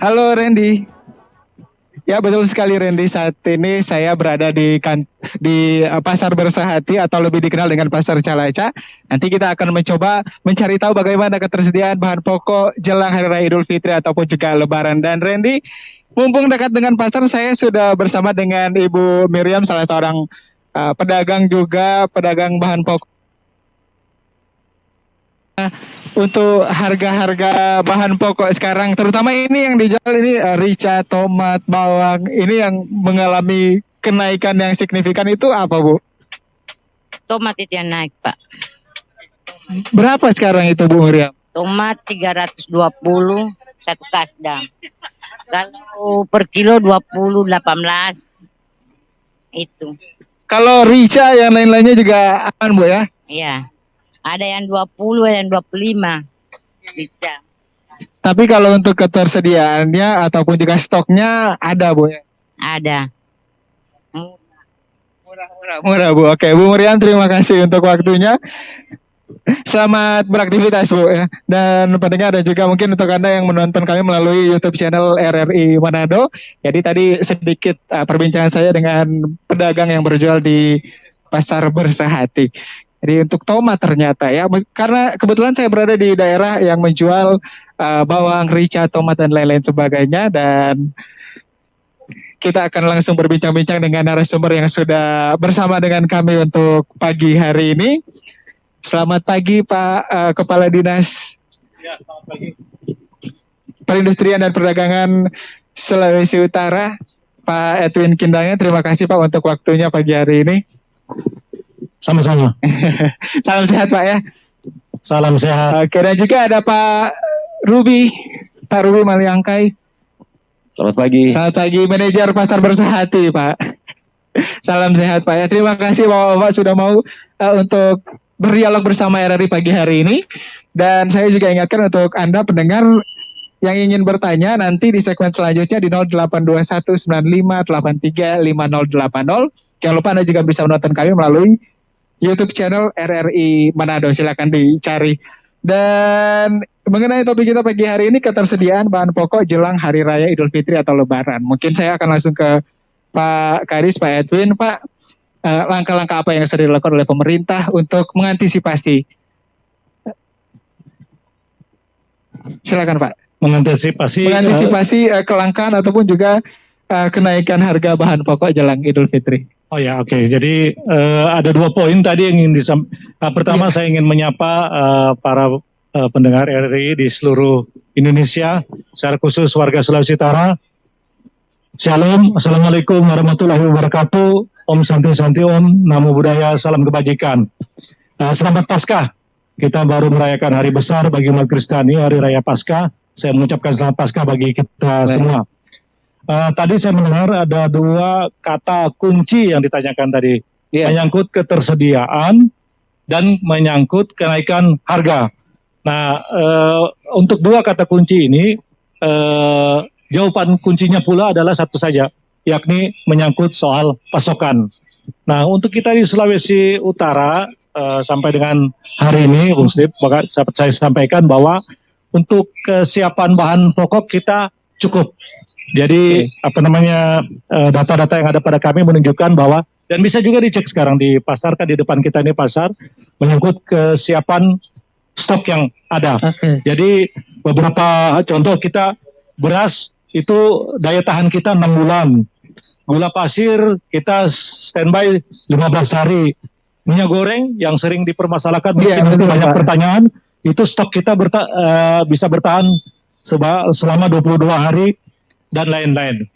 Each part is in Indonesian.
Halo Randy. Ya betul sekali Randy. Saat ini saya berada di Pasar Bersehati atau lebih dikenal dengan Pasar Calaca. Nanti kita akan mencoba mencari tahu bagaimana ketersediaan bahan pokok jelang Hari Raya Idul Fitri ataupun juga Lebaran. Dan Randy, mumpung dekat dengan pasar, saya sudah bersama dengan Ibu Miriam, salah seorang pedagang juga, pedagang bahan pokok. Untuk harga-harga bahan pokok sekarang, terutama ini yang dijual ini rica, tomat, bawang, ini yang mengalami kenaikan yang signifikan itu apa Bu? Tomat itu yang naik, Pak. Berapa sekarang itu Bu Miriam? Tomat 320 satu kasdam. Kalau per kilo 20 18 itu. Kalau rica yang lain-lainnya juga aman Bu ya? Iya. Ada yang 20, ada yang 25. Bisa. Tapi kalau untuk ketersediaannya ataupun juga stoknya ada Bu ya? Ada. Murah Bu. Oke, Bu Miriam terima kasih untuk waktunya. Selamat beraktivitas Bu ya. Dan pendengar dan juga mungkin untuk Anda yang menonton kami melalui YouTube channel RRI Manado. Jadi tadi sedikit perbincangan saya dengan pedagang yang berjual di Pasar Bersehati. Jadi untuk tomat ternyata ya, karena kebetulan saya berada di daerah yang menjual bawang, rica, tomat dan lain-lain sebagainya, dan kita akan langsung berbincang-bincang dengan narasumber yang sudah bersama dengan kami untuk pagi hari ini. Selamat pagi Pak Kepala Dinas selamat pagi. Perindustrian dan Perdagangan Sulawesi Utara, Pak Edwin Kindangnya. Terima kasih Pak untuk waktunya pagi hari ini. Sama-sama. Salam sehat Pak ya. Salam sehat. Oke, dan juga ada Pak Ruby Maliangkai. Selamat pagi. Selamat pagi, manajer Pasar Bersehati Pak. Salam sehat Pak ya. Terima kasih Bapak sudah mau untuk berdialog bersama RRI pagi hari ini. Dan saya juga ingatkan untuk Anda pendengar yang ingin bertanya nanti di segmen selanjutnya di 082195835080. Jangan lupa Anda juga bisa menonton kami melalui YouTube channel RRI Manado. Silakan dicari. Dan mengenai topik kita pagi hari ini, ketersediaan bahan pokok jelang Hari Raya Idul Fitri atau Lebaran. Mungkin saya akan langsung ke Pak Karis, Pak Edwin. Pak, langkah-langkah apa yang sudah dilakukan oleh pemerintah untuk mengantisipasi? Silakan Pak. Mengantisipasi kelangkaan ataupun juga kenaikan harga bahan pokok jelang Idul Fitri. Oh ya, oke. Jadi ada 2 poin tadi yang ingin disampaikan. Pertama, saya ingin menyapa para pendengar RRI di seluruh Indonesia, secara khusus warga Sulawesi Utara. Shalom, Assalamualaikum warahmatullahi wabarakatuh. Om Santi Santi Om, Namo Buddhaya, salam kebajikan. Selamat Paskah. Kita baru merayakan hari besar bagi umat Kristiani, Hari Raya Paskah. Saya mengucapkan selamat Paskah bagi kita semua. Tadi saya mendengar ada 2 kata kunci yang ditanyakan tadi. Menyangkut ketersediaan dan menyangkut kenaikan harga. Nah, untuk 2 kata kunci ini, jawaban kuncinya pula adalah satu saja, yakni menyangkut soal pasokan. Nah, untuk kita di Sulawesi Utara, sampai dengan hari ini, Bung Steve, saya sampaikan bahwa untuk kesiapan bahan pokok kita cukup. Jadi data-data yang ada pada kami menunjukkan bahwa, dan bisa juga dicek sekarang di pasar, kan di depan kita ini pasar, menyangkut kesiapan stok yang ada. Jadi beberapa contoh, kita beras itu daya tahan kita 6 bulan. Gula pasir kita standby 15 hari. Minyak goreng yang sering dipermasalahkan, mungkin banyak pertanyaan, itu stok kita bisa bertahan selama 22 hari dan lain-lain.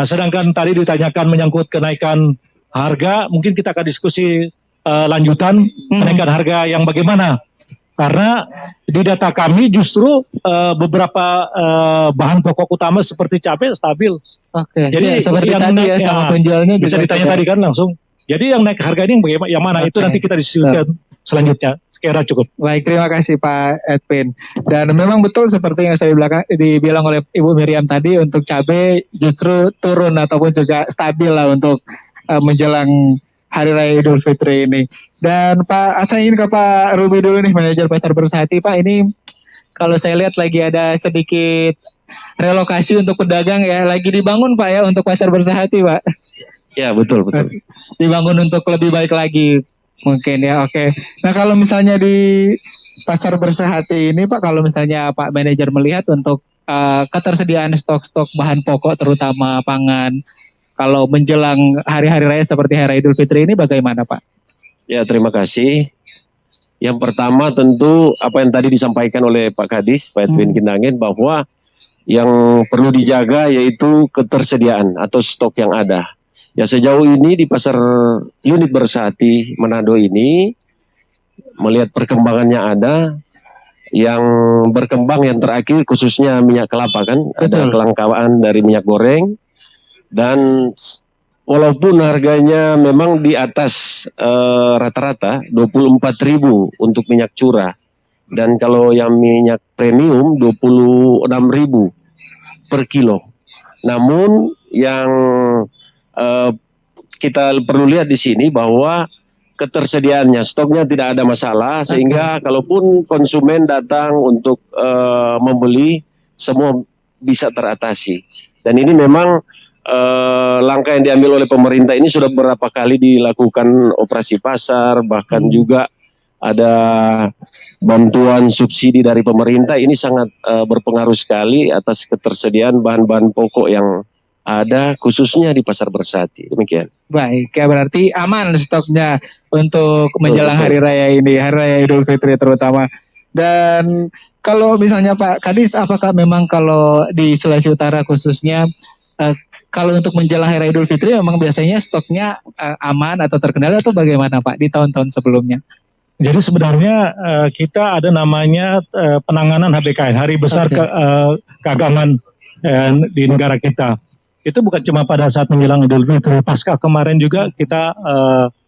Sedangkan tadi ditanyakan menyangkut kenaikan harga, mungkin kita akan diskusi lanjutan kenaikan harga yang bagaimana. Karena di data kami justru beberapa bahan pokok utama seperti cabai stabil. Jadi seperti yang naik sama penjualnya bisa ditanya tadi kan langsung. Jadi yang naik harga ini yang mana? Itu nanti kita diskusikan selanjutnya. Sekira cukup. Baik, terima kasih Pak Edwin. Dan memang betul seperti yang saya dibilang oleh Ibu Miriam tadi, untuk cabai justru turun ataupun juga stabil lah untuk menjelang Hari Raya Idul Fitri ini. Dan Pak, saya ingin ke Pak Ruby dulu nih, manajer Pasar Bersehati. Pak, ini kalau saya lihat lagi ada sedikit relokasi untuk pedagang ya, lagi dibangun Pak ya untuk pasar Bersahati Pak. Ya, betul, betul. Dibangun untuk lebih baik lagi mungkin ya. Oke. Nah kalau misalnya di pasar Bersahati ini Pak, kalau misalnya Pak Manajer melihat untuk ketersediaan stok-stok bahan pokok terutama pangan kalau menjelang hari-hari raya seperti Hari Idul Fitri ini bagaimana Pak? Ya, terima kasih. Yang pertama tentu apa yang tadi disampaikan oleh Pak Kadis, Pak Edwin Kindangin, bahwa yang perlu dijaga yaitu ketersediaan atau stok yang ada. Ya, sejauh ini di pasar unit Bersahati Manado ini, melihat perkembangannya ada, yang berkembang yang terakhir khususnya minyak kelapa kan, ada Betul. kelangkaan dari minyak goreng, dan walaupun harganya memang di atas rata-rata 24.000 untuk minyak curah, dan kalau yang minyak premium 26.000 per kilo. Namun yang kita perlu lihat di sini bahwa ketersediaannya, stoknya tidak ada masalah, sehingga kalaupun konsumen datang untuk membeli, semua bisa teratasi. Dan ini memang langkah yang diambil oleh pemerintah ini sudah beberapa kali dilakukan operasi pasar, bahkan juga ada bantuan subsidi dari pemerintah. Ini sangat berpengaruh sekali atas ketersediaan bahan-bahan pokok yang ada khususnya di pasar Bersahati. Demikian. Baik, ya berarti aman stoknya untuk menjelang betul. hari raya ini, hari raya Idul Fitri terutama. Dan kalau misalnya Pak Kadis, apakah memang kalau di Sulawesi Utara khususnya kalau untuk menjelang hari raya Idul Fitri memang biasanya stoknya aman atau terkendali atau bagaimana Pak di tahun-tahun sebelumnya? Jadi sebenarnya kita ada namanya penanganan HBKN, Hari Besar Keagamaan di negara kita. Itu bukan cuma pada saat menjelang Idul Fitri, pasca kemarin juga kita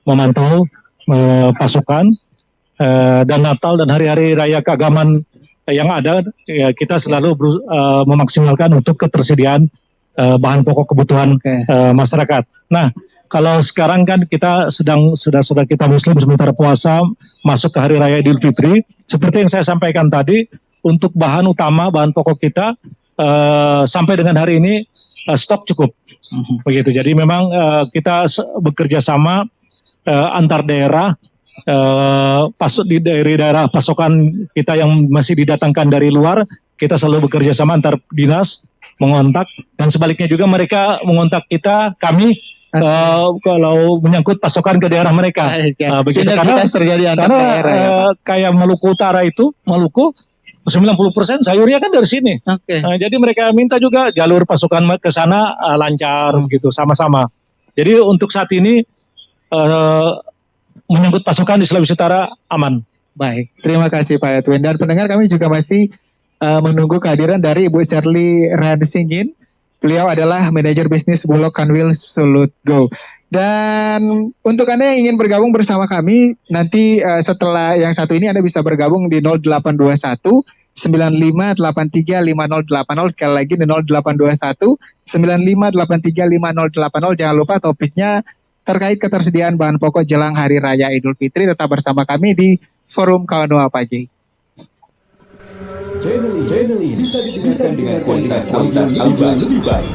memantau pasukan dan Natal dan hari-hari raya keagamaan yang ada, ya, kita selalu memaksimalkan untuk ketersediaan bahan pokok kebutuhan masyarakat. Nah, kalau sekarang kan kita sudah kita Muslim sementara puasa masuk ke hari raya Idul Fitri, seperti yang saya sampaikan tadi, untuk bahan utama, bahan pokok kita sampai dengan hari ini stok cukup, begitu. Jadi memang kita bekerja sama antar daerah, dari daerah pasokan kita yang masih didatangkan dari luar, kita selalu bekerja sama antar dinas, mengontak, dan sebaliknya juga mereka mengontak kami kalau menyangkut pasokan ke daerah mereka. Begitu, karena terjadi antar daerah, ya, Pak. Kayak Maluku Utara itu, Maluku 90% sayurnya kan dari sini. Jadi mereka minta juga jalur pasukan ke sana lancar begitu, sama-sama. Jadi untuk saat ini menyangkut pasukan di Sulawesi Utara aman. Baik, terima kasih Pak Edwin. Dan pendengar, kami juga masih menunggu kehadiran dari Ibu Shirley Ransingin. Beliau adalah manajer bisnis Bulog Kanwil Sulutgo. Dan untuk Anda yang ingin bergabung bersama kami, nanti setelah yang satu ini Anda bisa bergabung di 0821 9583 5080. Sekali lagi di 0821 9583 5080. Jangan lupa topiknya terkait ketersediaan bahan pokok jelang Hari Raya Idul Fitri. Tetap bersama kami di Forum Kawanua Pagi. Channel ini bisa didengarkan dengan kualitas audio yang lebih baik.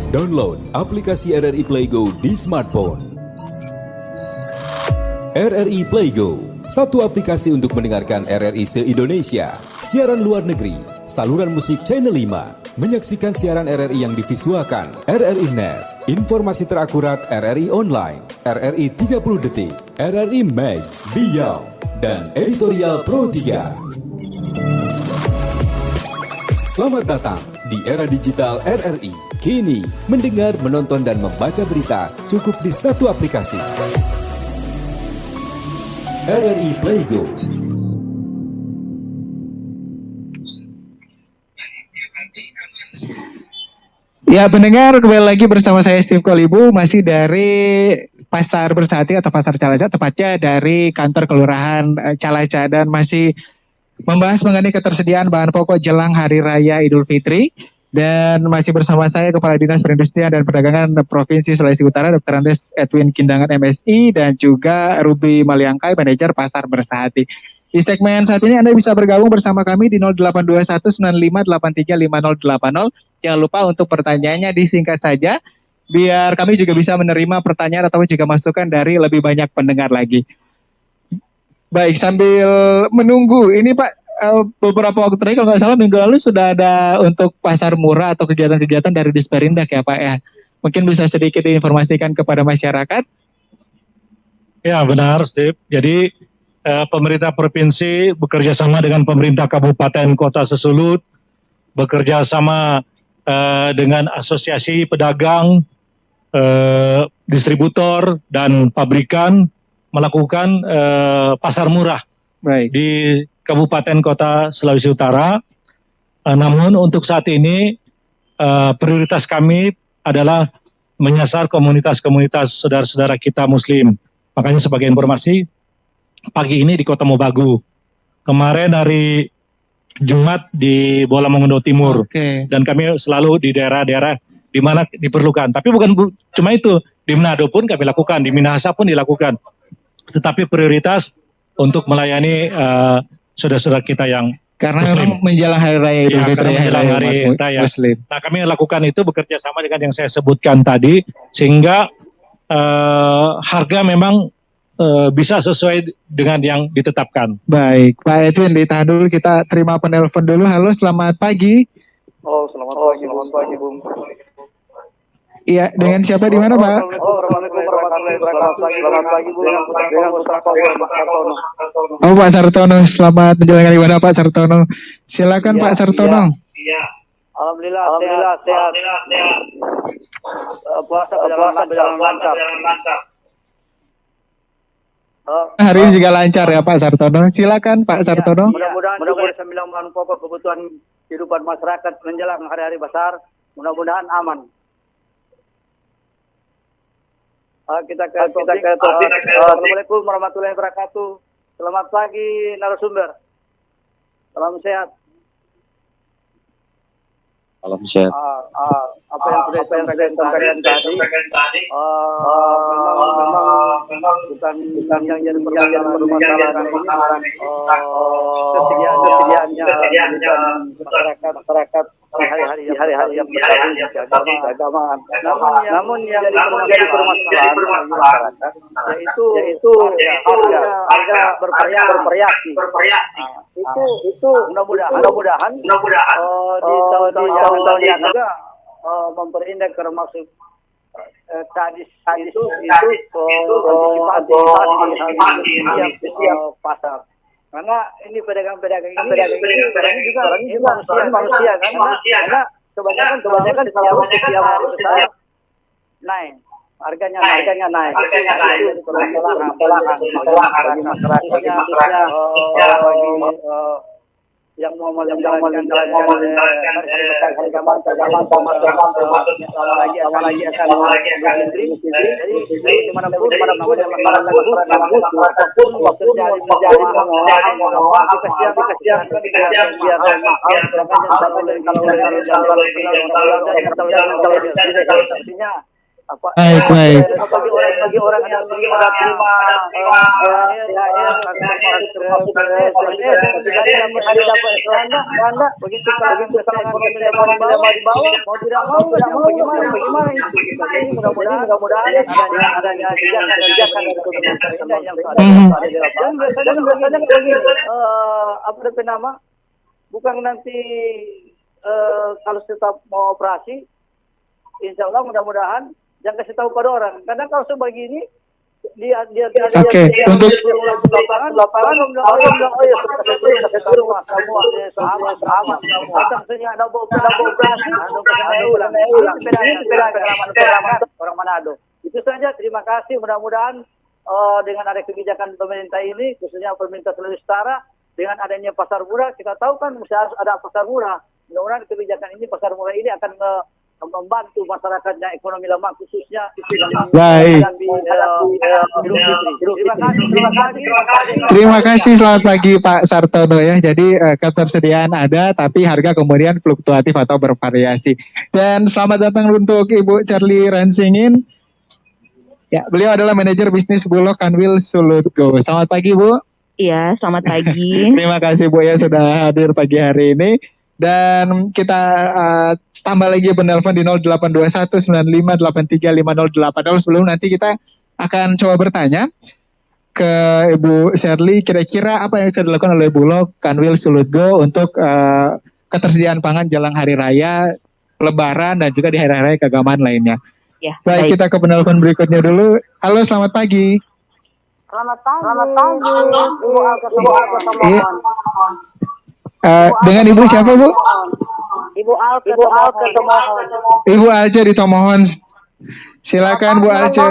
Download aplikasi RRI Play Go di smartphone. RRI Play Go, satu aplikasi untuk mendengarkan RRI se-Indonesia, siaran luar negeri, saluran musik Channel 5, menyaksikan siaran RRI yang divisualkan, RRI Net, informasi terakurat RRI Online, RRI 30 Detik, RRI Max, Beyond, dan Editorial Pro 3. Selamat datang di era digital RRI. Kini, mendengar, menonton, dan membaca berita cukup di satu aplikasi. RRI Play Go. Ya, pendengar, kembali lagi bersama saya Steve Kolibu, masih dari Pasar Bersahati atau Pasar Calaca, tepatnya dari kantor Kelurahan Calaca, dan masih membahas mengenai ketersediaan bahan pokok jelang Hari Raya Idul Fitri. Dan masih bersama saya Kepala Dinas Perindustrian dan Perdagangan Provinsi Sulawesi Utara, Dr. Andes Edwin Kindangan MSI, dan juga Ruby Maliangkai, Manajer Pasar Bersahati. Di segmen saat ini Anda bisa bergabung bersama kami di 082195835080. Jangan lupa untuk pertanyaannya disingkat saja, biar kami juga bisa menerima pertanyaan atau juga masukan dari lebih banyak pendengar lagi. Baik, sambil menunggu, ini Pak, beberapa waktu terakhir kalau nggak salah minggu lalu sudah ada untuk pasar murah atau kegiatan-kegiatan dari Disperindak ya Pak ya. Mungkin bisa sedikit diinformasikan kepada masyarakat. Ya benar, Steve. Jadi pemerintah provinsi bekerja sama dengan pemerintah Kabupaten Kota Sesulut, bekerja sama dengan asosiasi pedagang, distributor dan pabrikan melakukan pasar murah Baik. di Kabupaten Kota Sulawesi Utara. Namun untuk saat ini prioritas kami adalah menyasar komunitas-komunitas saudara-saudara kita Muslim. Makanya sebagai informasi, pagi ini di Kota Mobagu, kemarin hari Jumat di Bola Mongondo Timur, Oke. dan kami selalu di daerah-daerah di mana diperlukan. Tapi bukan cuma itu, di Manado pun kami lakukan, di Minahasa pun dilakukan. Tetapi prioritas untuk melayani saudara-saudara kita yang Karena Muslim. memang menjelang hari raya Idul Ya, Fitri, karena menjelang hari umat raya. Muslim. Nah, kami lakukan itu bekerja sama dengan yang saya sebutkan tadi, sehingga harga memang bisa sesuai dengan yang ditetapkan. Baik, Pak Edwin, ditahan dulu, kita terima penelpon dulu. Halo, selamat pagi. Oh, selamat pagi, Bung. Iya, dengan siapa di mana, Pak? Assalamualaikum warahmatullahi wabarakatuh. Selamat pagi, Bung. Dengan Mustafa Pak Sartono. Oh, Pak Sartono, selamat menjalankan ibadah Pak Sartono. Silakan Pak Sartono. Alhamdulillah sehat. Puasa berjalan lancar. Hari ini juga lancar ya Pak Sartono. Silakan Pak Sartono. Mudah-mudahan bisa memenuhi pokok kebutuhan kehidupan masyarakat menjelang hari-hari besar. Mudah-mudahan aman. Kita ke topik. Assalamualaikum warahmatullahi wabarakatuh. Selamat pagi narasumber. Salam sehat. Salam sehat. Apa yang sudah disampaikan tadi, memang bukan yang jadi permasalahan ini, kesediaannya masyarakat hari-hari yang berkaitan keagamaan. Namun yang menjadi permasalahan bagi masyarakat yaitu harga bervariasi. Itu mudah-mudahan di tahun-tahun yang juga memperindeks termasuk kadis itu antisipasi setiap pasar. Karena ini pedagang-pedagang ini juga manusia kan. Karena kebanyakan setiap hari besar naik. Harganya naik. Itu permasalahan masyarakatnya yang mau menjalankan harga apalagi akan jadi dimanapun masyarakat Baik. Bagi orang yang terima begitu di bawah mau tidak mau bagaimana itu. Jadi mudah-mudahan adanya kebijakan yang biasanya begini, apa nama, bukan nanti kalau tetap mau operasi, insya Allah mudah-mudahan jangan kasih tahu pada orang. Karena kalau sebegini dia untuk lapangan ada operasi orang Manado. Itu saja, terima kasih. Mudah-mudahan dengan ada kebijakan pemerintah ini, khususnya pemerintah Sulawesi Utara, dengan adanya pasar murah, kita tahu kan harus ada pasar murah. Mudah-mudahan kebijakan ini, pasar murah ini akan membantu masyarakatnya ekonomi lemah, khususnya baik. Terima kasih, selamat pagi Pak Sartono ya. Jadi ketersediaan ada, tapi harga kemudian fluktuatif atau bervariasi. Dan selamat datang untuk Ibu Charlie Ransingin. Ya, beliau adalah manajer bisnis Bulog Kanwil Sulut Go. Selamat pagi Bu. Iya, selamat pagi. Terima kasih Bu ya sudah hadir pagi hari ini. Dan kita tambah lagi penelpon di 082195835080. Sebelum nanti kita akan coba bertanya ke Ibu Shirley, kira-kira apa yang bisa dilakukan oleh Bulog Kanwil Sulutgo untuk ketersediaan pangan jelang hari raya, Lebaran, dan juga di hari-hari keagamaan lainnya. Ya, Baik, kita ke penelpon berikutnya dulu. Halo, selamat pagi. Selamat pagi. Ibu Alke Tomohon. Dengan Ibu siapa, Bu? Ibu Alke Tomohon. Ibu Alce di Tomohon. Silakan Bu Alce.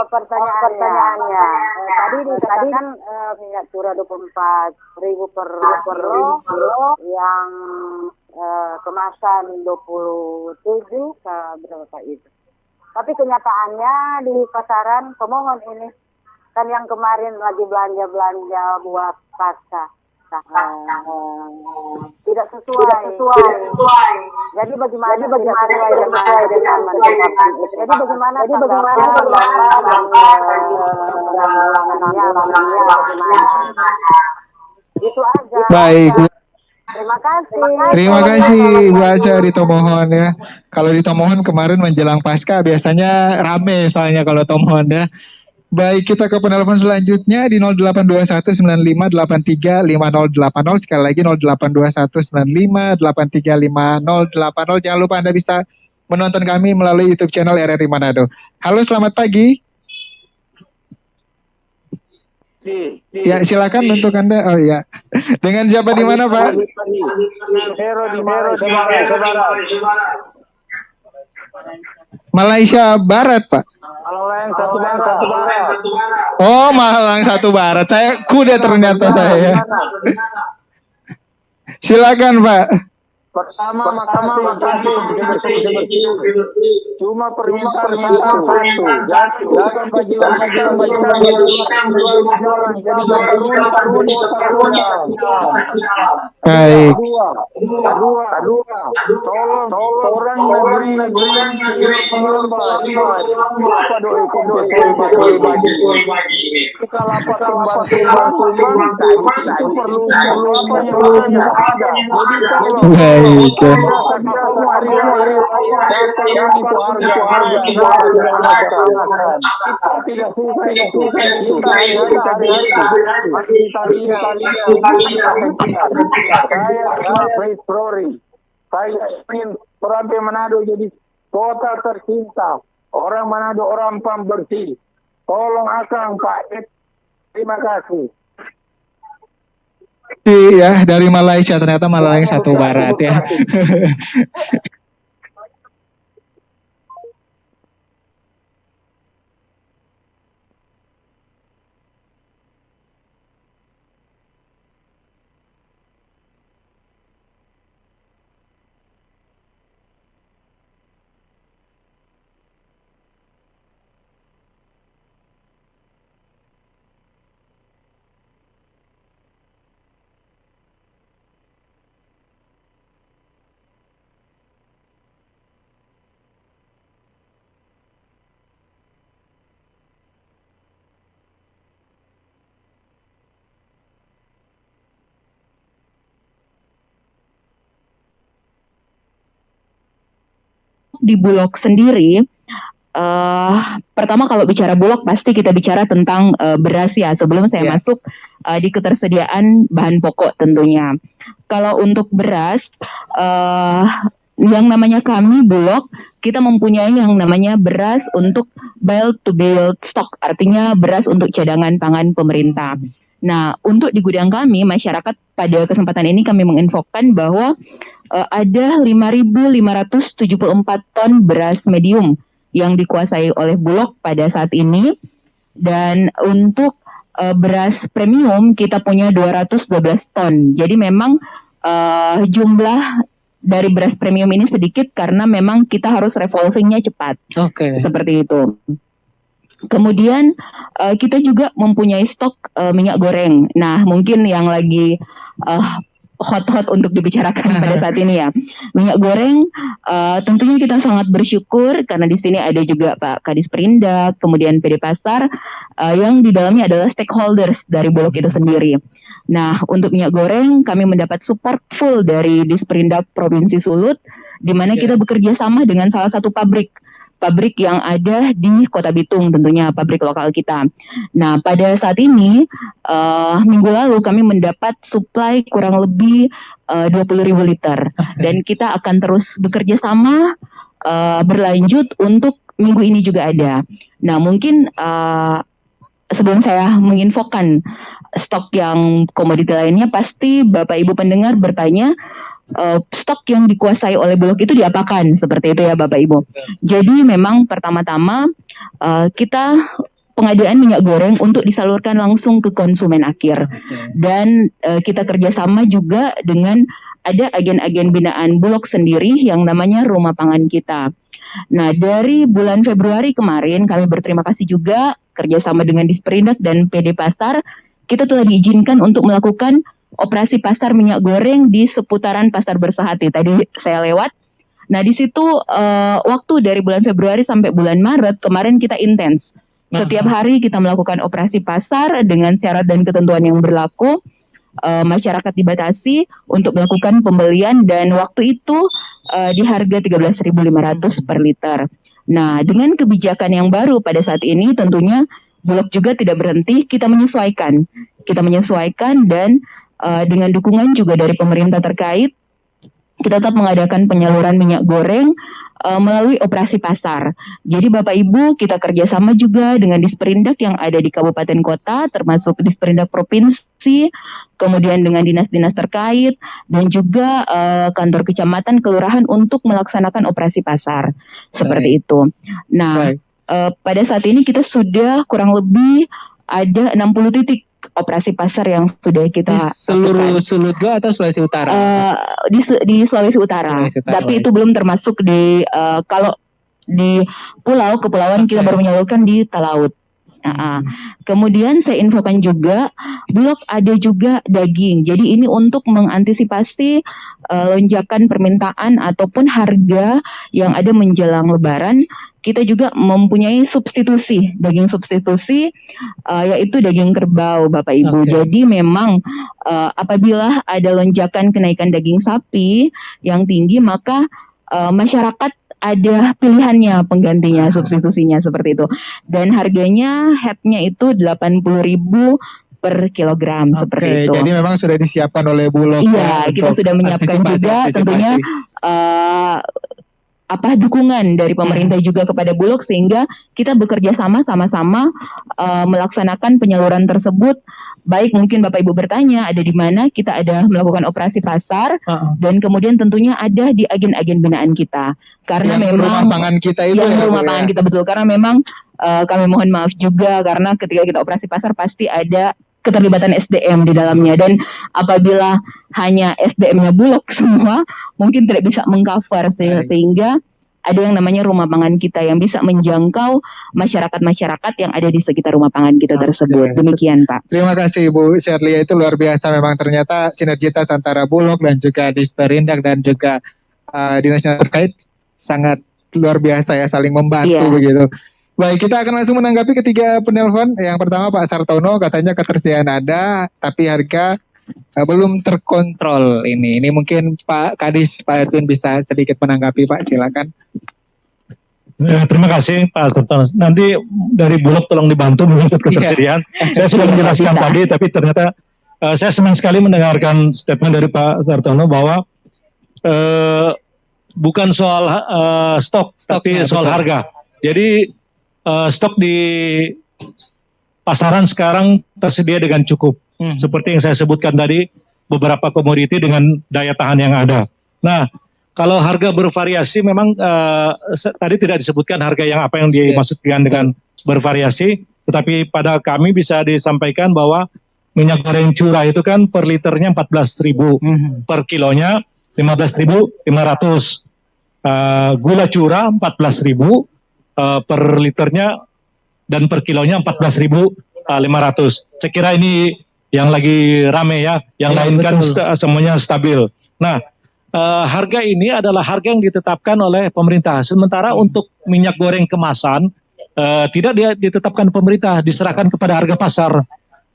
Pertanyaannya, tadi dikatakan minyak curah 24.000 per kilo, yang kemasan 27 berapa itu? Tapi kenyataannya di pasaran Tomohon ini kan yang kemarin lagi belanja buat pasca. Tidak sesuai. Jadi bagaimana tidak sesuai dengan manfaat itu? Jadi bagaimana itu aja. Baik. Terima kasih Bu Alce di Tomohon ya. Kalau di Tomohon kemarin menjelang Pasca biasanya rame soalnya kalau Tomohon ya. Baik, kita ke penelpon selanjutnya di 082195835080. Sekali lagi 082195835080. Jangan lupa Anda bisa menonton kami melalui YouTube channel RRI Manado. Halo, selamat pagi. Ya, silakan untuk Anda. Oh iya. Dengan siapa di mana, Pak? Malaysia Barat, Pak. Oh, Malang 1 Barat. Saya kuda ternyata saya. Silakan, Pak. Pertama, makasih. Cuma permintaan satu. Jangan bagi Baik. Kedua, tolong orang negeri kita lapat tumbang itu perlu apa yang ada. Jadi saya ingin Perampai Manado jadi kota tercinta. Orang Manado orang pembersih. Tolong akang Pak Ed. Terima kasih. Ya dari Malaysia, ternyata Malaysia 1 Barat ya. Di Bulog sendiri, pertama kalau bicara Bulog pasti kita bicara tentang beras ya, sebelum saya masuk di ketersediaan bahan pokok tentunya. Kalau untuk beras, yang namanya kami Bulog, kita mempunyai yang namanya beras untuk bale to bale stock, artinya beras untuk cadangan pangan pemerintah. Nah, untuk di gudang kami, masyarakat pada kesempatan ini kami menginfokan bahwa ada 5.574 ton beras medium yang dikuasai oleh Bulog pada saat ini. Dan untuk beras premium kita punya 212 ton. Jadi memang jumlah dari beras premium ini sedikit karena memang kita harus revolvingnya cepat. Seperti itu. Kemudian kita juga mempunyai stok minyak goreng. Nah, mungkin yang lagi hot-hot untuk dibicarakan pada saat ini ya. Minyak goreng tentunya kita sangat bersyukur karena di sini ada juga Pak Kadis Perindak, kemudian PD Pasar yang di dalamnya adalah stakeholders dari Bulog itu sendiri. Nah, untuk minyak goreng kami mendapat support full dari Disperindak Provinsi Sulut, di mana kita bekerja sama dengan salah satu pabrik yang ada di Kota Bitung, tentunya pabrik lokal kita. Nah, pada saat ini minggu lalu kami mendapat supply kurang lebih 20.000 liter, dan kita akan terus bekerja sama berlanjut untuk minggu ini juga ada. Nah, mungkin sebelum saya menginfokan stok yang komoditi lainnya, pasti Bapak Ibu pendengar bertanya, stok yang dikuasai oleh Bulog itu diapakan, seperti itu ya Bapak Ibu. Jadi memang pertama-tama kita pengadaan minyak goreng untuk disalurkan langsung ke konsumen akhir, dan kita kerjasama juga dengan ada agen-agen binaan Bulog sendiri yang namanya Rumah Pangan Kita. Nah, dari bulan Februari kemarin kami berterima kasih juga kerjasama dengan Disperindak dan PD Pasar, kita telah diizinkan untuk melakukan operasi pasar minyak goreng di seputaran Pasar Bersahati. Tadi saya lewat. Nah, di situ waktu dari bulan Februari sampai bulan Maret kemarin kita intens. Setiap hari kita melakukan operasi pasar dengan syarat dan ketentuan yang berlaku. Masyarakat dibatasi untuk melakukan pembelian, dan waktu itu di harga 13.500 per liter. Nah, dengan kebijakan yang baru pada saat ini tentunya Bulog juga tidak berhenti, kita menyesuaikan dan dengan dukungan juga dari pemerintah terkait, kita tetap mengadakan penyaluran minyak goreng melalui operasi pasar. Jadi Bapak Ibu, kita kerjasama juga dengan Disperindak yang ada di kabupaten kota, termasuk Disperindak provinsi, kemudian dengan dinas-dinas terkait, dan juga kantor kecamatan, kelurahan untuk melaksanakan operasi pasar. Seperti itu. Nah, pada saat ini kita sudah kurang lebih ada 60 titik operasi pasar yang sudah kita Di seluruh lakukan. Sulut atau Sulawesi Utara? Di Sulawesi Utara, tapi itu belum termasuk di kalau di kepulauan kita baru menyalurkan di Talaut. Kemudian saya infokan juga Bulog ada juga daging. Jadi ini untuk mengantisipasi lonjakan permintaan ataupun harga yang ada menjelang Lebaran. Kita juga mempunyai daging substitusi, yaitu daging kerbau, Bapak Ibu. Jadi memang apabila ada lonjakan kenaikan daging sapi yang tinggi, maka masyarakat ada pilihannya penggantinya, substitusinya seperti itu. Dan harganya headnya itu 80.000 per kilogram, seperti itu. Jadi memang sudah disiapkan oleh Bulog. Iya, kita sudah menyiapkan juga tentunya dukungan dari pemerintah juga kepada Bulog, sehingga kita bekerja sama-sama melaksanakan penyaluran tersebut. Baik, mungkin Bapak Ibu bertanya ada di mana, kita ada melakukan operasi pasar, dan kemudian tentunya ada di agen-agen binaan kita. Karena yang memang rumah pangan kita itu yang rumah pangan kita, betul, karena memang kami mohon maaf juga karena ketika kita operasi pasar pasti ada keterlibatan SDM di dalamnya, dan apabila hanya SDM-nya Bulog semua mungkin tidak bisa mengcover, sehingga ada yang namanya rumah pangan kita yang bisa menjangkau masyarakat-masyarakat yang ada di sekitar rumah pangan kita tersebut. Demikian, Pak. Terima kasih Bu Sherlia, itu luar biasa memang, ternyata sinergitas antara Bulog dan juga Disperindak dan juga dinas yang terkait sangat luar biasa ya, saling membantu begitu. Baik, kita akan langsung menanggapi ketiga penelpon. Yang pertama Pak Sartono, katanya ketersediaan ada tapi harga belum terkontrol ini. Ini mungkin Pak Kadis, Pak Edwin bisa sedikit menanggapi, Pak, silakan. Terima kasih Pak Sartono. Nanti dari Bulog tolong dibantu mengangkat ketersediaan. Saya sudah menjelaskan tadi, tapi ternyata saya senang sekali mendengarkan statement dari Pak Sartono bahwa bukan soal stok, tapi soal harga. Jadi stok di pasaran sekarang tersedia dengan cukup. Seperti yang saya sebutkan tadi, beberapa komoditi dengan daya tahan yang ada. Nah, kalau harga bervariasi memang tadi tidak disebutkan harga yang apa yang dimaksudkan dengan bervariasi, tetapi pada kami bisa disampaikan bahwa minyak goreng curah itu kan per liternya 14.000, per kilonya 15.500. Gula curah 14.000 per liternya dan per kilonya 14.500. Saya kira ini yang lagi rame ya, yang Iya, lain kan betul. semuanya stabil. Nah, harga ini adalah harga yang ditetapkan oleh pemerintah. Sementara untuk minyak goreng kemasan tidak ditetapkan pemerintah, diserahkan kepada harga pasar.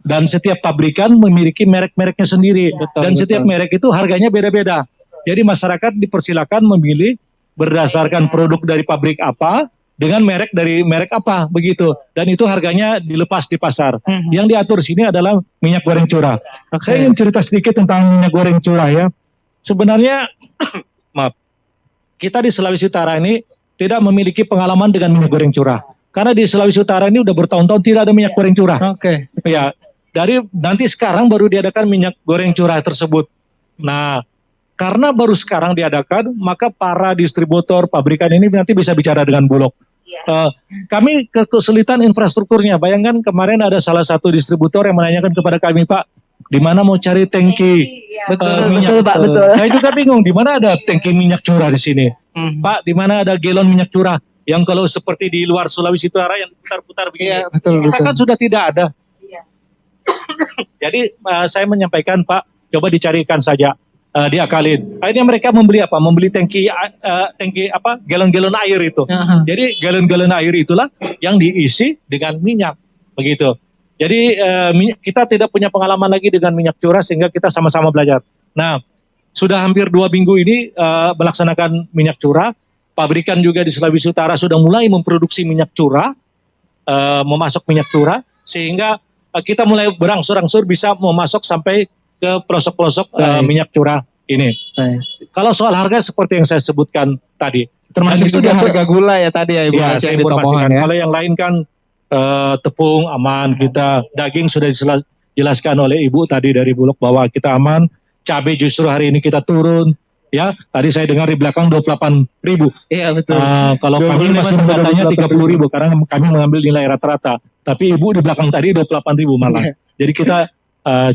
Dan setiap pabrikan memiliki merek-mereknya sendiri. Dan setiap merek itu harganya beda-beda. Jadi masyarakat dipersilakan memilih berdasarkan produk dari pabrik apa dengan merek dari merek apa begitu. Dan itu harganya dilepas di pasar. Yang diatur sini adalah minyak goreng curah. Saya ingin cerita sedikit tentang minyak goreng curah ya. Sebenarnya maaf, kita di Sulawesi Utara ini tidak memiliki pengalaman dengan minyak goreng curah. Karena di Sulawesi Utara ini udah bertahun-tahun tidak ada minyak goreng curah. Ya, dari nanti sekarang baru diadakan minyak goreng curah tersebut. Nah, karena baru sekarang diadakan, maka para distributor pabrikan ini nanti bisa bicara dengan Bulog. Kami kesulitan infrastrukturnya. Bayangkan kemarin ada salah satu distributor yang menanyakan kepada kami, Pak, di mana mau cari tangki minyak? Betul Pak, betul. Saya juga bingung, di mana ada tangki minyak curah di sini? Pak, di mana ada galon minyak curah? Yang kalau seperti di luar Sulawesi Utara yang putar-putar begini, kita kan sudah tidak ada. Jadi saya menyampaikan, Pak, coba dicarikan saja, diakalin. Akhirnya mereka membeli apa? Membeli tangki apa? Galon-galon air itu. Jadi galon-galon air itulah yang diisi dengan minyak, begitu. Jadi kita tidak punya pengalaman lagi dengan minyak curah sehingga kita sama-sama belajar. Nah, sudah hampir 2 minggu ini melaksanakan minyak curah. Pabrikan juga di Sulawesi Utara sudah mulai memproduksi minyak curah, memasok minyak curah, sehingga kita mulai berangsur-angsur bisa memasok sampai ke pelosok-pelosok minyak curah ini. Kalau soal harga seperti yang saya sebutkan tadi, Termasuk itu juga diatur- harga gula ya tadi ya Ibu Ya, Aci saya yang di Tomohon informasikan. ya. Kalau yang lain kan tepung aman, kita daging sudah dijelaskan oleh Ibu tadi dari Bulog bahwa kita aman. Cabai justru hari ini kita turun. Ya, tadi saya dengar di belakang 28.000. Iya betul. Kalau kami 25 masih sampai datanya 28.000. 30.000 karena kami mengambil nilai rata-rata. Tapi Ibu di belakang tadi 28.000 malah. Iya. Jadi kita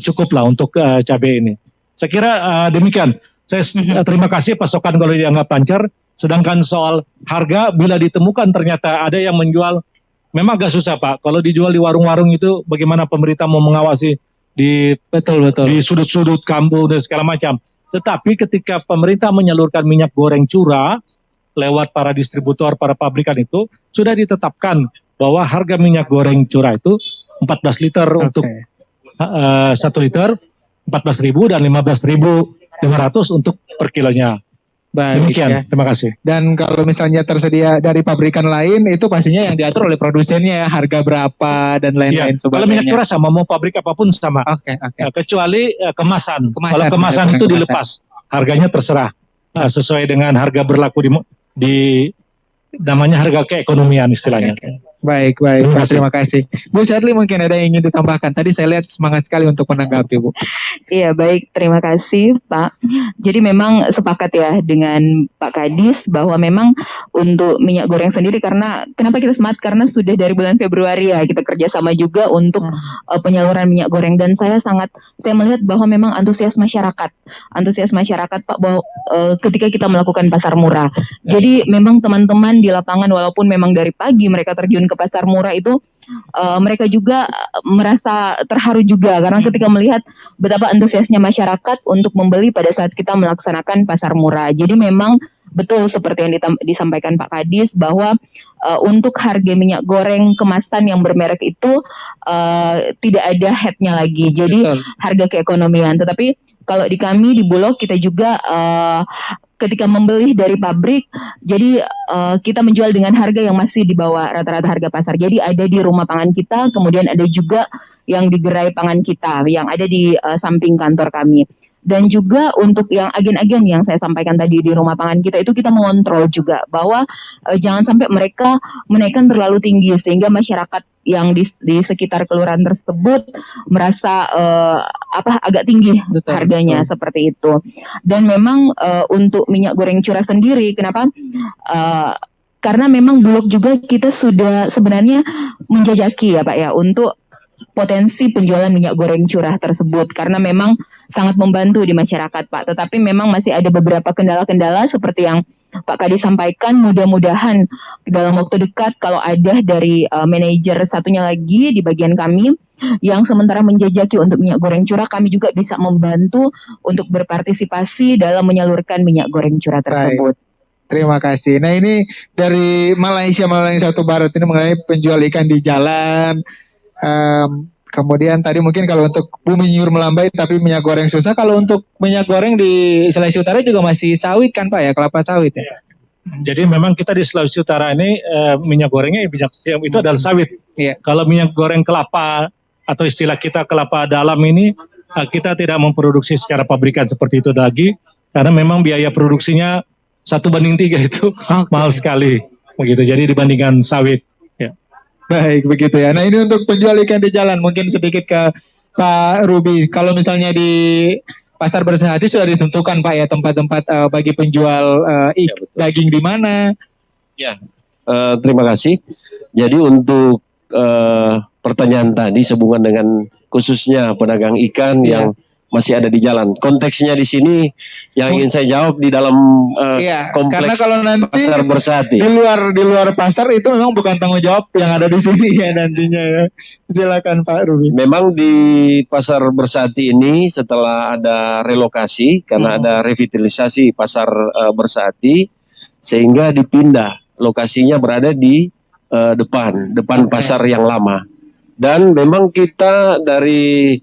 cukup lah untuk cabai ini. Saya kira demikian. Saya terima kasih pasokan kalau dianggap lancar. Sedangkan soal harga bila ditemukan ternyata ada yang menjual, memang agak susah Pak. Kalau dijual di warung-warung itu bagaimana pemerintah mau mengawasi di di sudut-sudut kampung dan segala macam. Tetapi ketika pemerintah menyalurkan minyak goreng curah lewat para distributor, para pabrikan itu sudah ditetapkan bahwa harga minyak goreng curah itu 14 liter untuk 1 liter, 14.000 dan 15.500 untuk per kilonya. Baik, Demikian, ya. terima kasih. Dan kalau misalnya tersedia dari pabrikan lain itu pastinya yang diatur oleh produsennya ya, harga berapa dan Iya, lain-lain kalau sebagainya. minyak curah sama, mau pabrik apapun sama. Oke. Kecuali kemasan. Kemasan, Kalau kemasan minyak itu goreng dilepas, harganya terserah. Sesuai dengan harga berlaku di namanya harga keekonomian istilahnya. Baik. Terima kasih. Bu Syadli mungkin ada yang ingin ditambahkan. Tadi saya lihat semangat sekali untuk menanggapi Bu. Iya baik, terima kasih Pak. Jadi memang sepakat ya dengan Pak Kadis bahwa memang untuk minyak goreng sendiri, karena kenapa kita semangat, karena sudah dari bulan Februari ya kita kerjasama juga untuk penyaluran minyak goreng, dan saya melihat bahwa memang antusias masyarakat Pak bahwa ketika kita melakukan pasar murah. Jadi memang teman-teman di lapangan walaupun memang dari pagi mereka terjun ke pasar murah itu, mereka juga merasa terharu juga karena ketika melihat betapa antusiasnya masyarakat untuk membeli pada saat kita melaksanakan pasar murah. Jadi memang betul seperti yang disampaikan Pak Kadis bahwa untuk harga minyak goreng kemasan yang bermerek itu tidak ada head-nya lagi. Jadi harga keekonomian. Tetapi kalau di kami di Bulog kita juga ketika membeli dari pabrik, jadi kita menjual dengan harga yang masih di bawah rata-rata harga pasar. Jadi ada di rumah pangan kita, kemudian ada juga yang di gerai pangan kita, yang ada di samping kantor kami. Dan juga untuk yang agen-agen yang saya sampaikan tadi di rumah pangan kita itu kita mengontrol juga bahwa jangan sampai mereka menaikkan terlalu tinggi sehingga masyarakat yang di sekitar kelurahan tersebut merasa agak tinggi harganya seperti itu. Dan memang untuk minyak goreng curah sendiri, kenapa? Karena memang Bulog juga kita sudah sebenarnya menjajaki ya Pak ya untuk potensi penjualan minyak goreng curah tersebut karena memang sangat membantu di masyarakat Pak. Tetapi memang masih ada beberapa kendala-kendala seperti yang Pak Kadis sampaikan. Mudah-mudahan dalam waktu dekat kalau ada dari manajer satunya lagi di bagian kami yang sementara menjajaki untuk minyak goreng curah, kami juga bisa membantu untuk berpartisipasi dalam menyalurkan minyak goreng curah tersebut. Terima kasih. Nah ini dari Malaysia Satu Barat ini mengenai penjual ikan di jalan. Kemudian tadi mungkin kalau untuk bumi nyur melambai tapi minyak goreng susah. Kalau untuk minyak goreng di Sulawesi Utara juga masih sawit kan Pak ya, kelapa sawit ya. Jadi memang kita di Sulawesi Utara ini minyak gorengnya itu adalah sawit. Iya. Kalau minyak goreng kelapa atau istilah kita kelapa dalam ini kita tidak memproduksi secara pabrikan seperti itu lagi karena memang biaya produksinya 1:3 itu mahal sekali begitu. Jadi dibandingkan sawit. Ya. Baik begitu ya. Nah ini untuk penjual ikan di jalan mungkin sedikit ke Pak Ruby. Kalau misalnya di Pasar Bersehati sudah ditentukan Pak ya tempat-tempat bagi penjual daging di mana? Ya, terima kasih. Jadi untuk pertanyaan tadi sehubungan dengan khususnya pedagang ikan yang masih ada di jalan. Konteksnya di sini yang ingin saya jawab di dalam kompleks karena kalau nanti Pasar Bersehati. Di luar pasar itu memang bukan tanggung jawab yang ada di sini ya nantinya ya. Silakan Pak Ruby. Memang di Pasar Bersehati ini setelah ada relokasi karena ada revitalisasi Pasar Bersehati sehingga dipindah lokasinya berada di depan pasar yang lama. Dan memang kita dari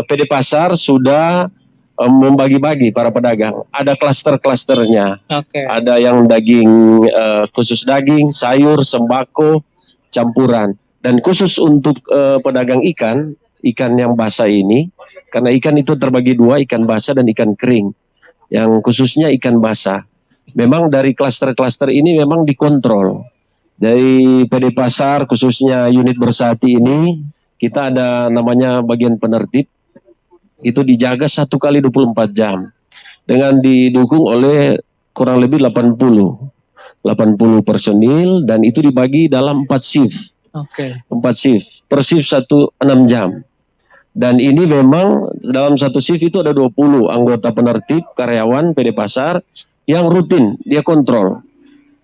PD Pasar sudah membagi-bagi para pedagang. Ada klaster-klasternya. Ada yang daging khusus daging, sayur, sembako, campuran. Dan khusus untuk pedagang ikan yang basah ini, karena ikan itu terbagi dua, ikan basah dan ikan kering. Yang khususnya ikan basah. Memang dari klaster-klaster ini memang dikontrol. Dari PD Pasar khususnya unit Bersehati ini kita ada namanya bagian penertib itu dijaga 1 kali 24 jam dengan didukung oleh kurang lebih 80 personil dan itu dibagi dalam 4 shift. 4 shift per shift 6 jam. Dan ini memang dalam satu shift itu ada 20 anggota penertib karyawan PD Pasar yang rutin dia kontrol.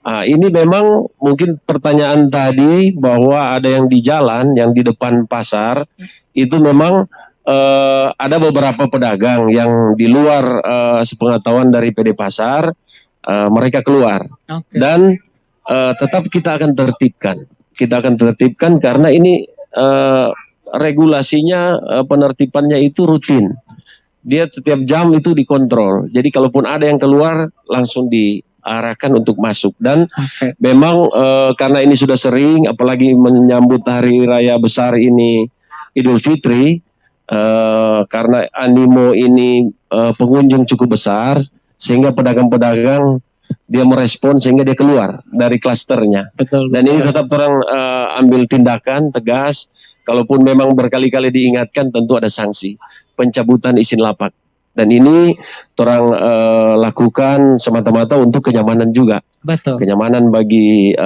Ini memang mungkin pertanyaan tadi bahwa ada yang di jalan, yang di depan pasar, itu memang ada beberapa pedagang yang di luar sepengetahuan dari PD Pasar, mereka keluar. Dan tetap kita akan tertibkan. Kita akan tertibkan karena ini regulasinya, penertibannya itu rutin. Dia setiap jam itu dikontrol. Jadi kalaupun ada yang keluar, langsung diarahkan untuk masuk dan memang karena ini sudah sering apalagi menyambut hari raya besar ini Idul Fitri karena animo ini pengunjung cukup besar sehingga pedagang-pedagang dia merespon sehingga dia keluar dari klasternya. Dan ini tetap orang ambil tindakan tegas kalaupun memang berkali-kali diingatkan tentu ada sanksi pencabutan izin lapak. Dan ini orang lakukan semata-mata untuk kenyamanan juga. Kenyamanan bagi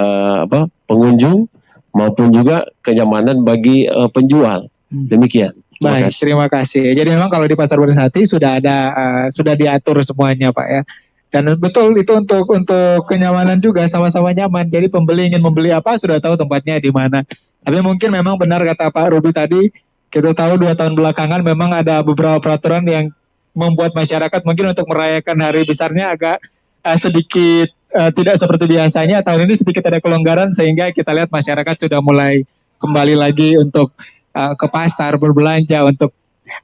pengunjung maupun juga kenyamanan bagi penjual. Demikian. Baik, terima kasih. Jadi memang kalau di Pasar Bersehati sudah ada sudah diatur semuanya Pak ya. Dan betul itu untuk kenyamanan juga sama-sama nyaman. Jadi pembeli ingin membeli apa sudah tahu tempatnya di mana. Tapi mungkin memang benar kata Pak Ruby tadi, kita tahu 2 tahun belakangan memang ada beberapa peraturan yang membuat masyarakat mungkin untuk merayakan hari besarnya agak sedikit tidak seperti biasanya. Tahun ini sedikit ada kelonggaran sehingga kita lihat masyarakat sudah mulai kembali lagi untuk ke pasar berbelanja untuk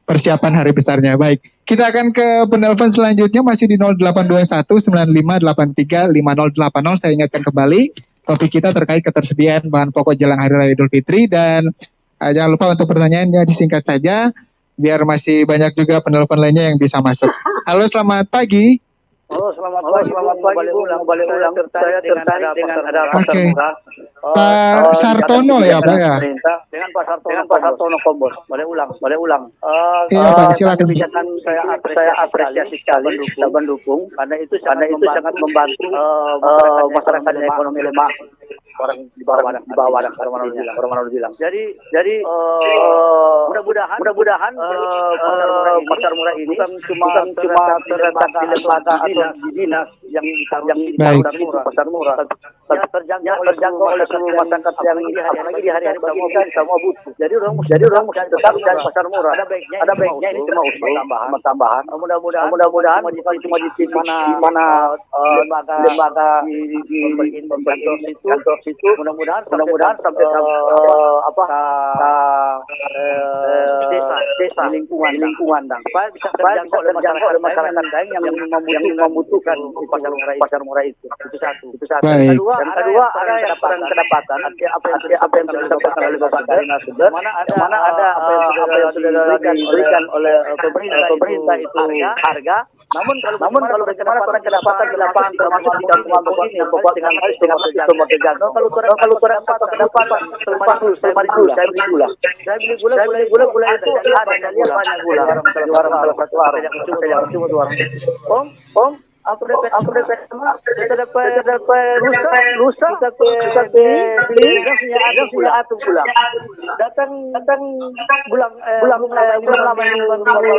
persiapan hari besarnya. Baik, kita akan ke penelpon selanjutnya masih di 082195835080. Saya ingatkan kembali topik kita terkait ketersediaan bahan pokok jelang hari raya Idul Fitri dan jangan lupa untuk pertanyaannya disingkat saja biar masih banyak juga penelpon lainnya yang bisa masuk. Halo, selamat pagi. Halo, selamat pagi. Kembali ulang. Saya tertarik dengan ada pasar murah. Pak Sartono ya, Pak ya. Dengan Pak Sartono Kombos. Balik ulang. Iya, Pak, silakan. Kebijakan saya apresiasi sekali kita mendukung karena itu sangat membantu masyarakat yang ekonomi lemah. Orang di bawah orang bilang. Jadi mudah-mudahan pasar murah ini bukan cuma terletak di lembaga atau di dinas yang pasar murah, terjangkau oleh seluruh masyarakat yang ini di hari-hari semua butuh. Jadi orang mesti tetap cari pasar murah. Ada baiknya ini cuma usul tambahan. Mudah-mudahan cuma di mana lembaga di kantor situ mudah-mudahan sampai desa lingkungan dan supaya bisa terjangkau oleh masyarakat lain yang membutuhkan pasar murah itu. Itu satu. Baik. Yang kedua ada yang kedapatan apa yang sudah didapatkan oleh Bapak dari Nasdem, mana ada apa yang sudah diberikan oleh pemerintah itu harga. Namun kalau bagaimana kedapatan di lapangan termasuk di kampung ini Bapak dengan semua terjangkau. Kalau kedapatan saya beli gula itu ada gula salah satu warung cuma 200. Om aku dapat rusa kita beli punya atuh pulang datang bulan lama ini baru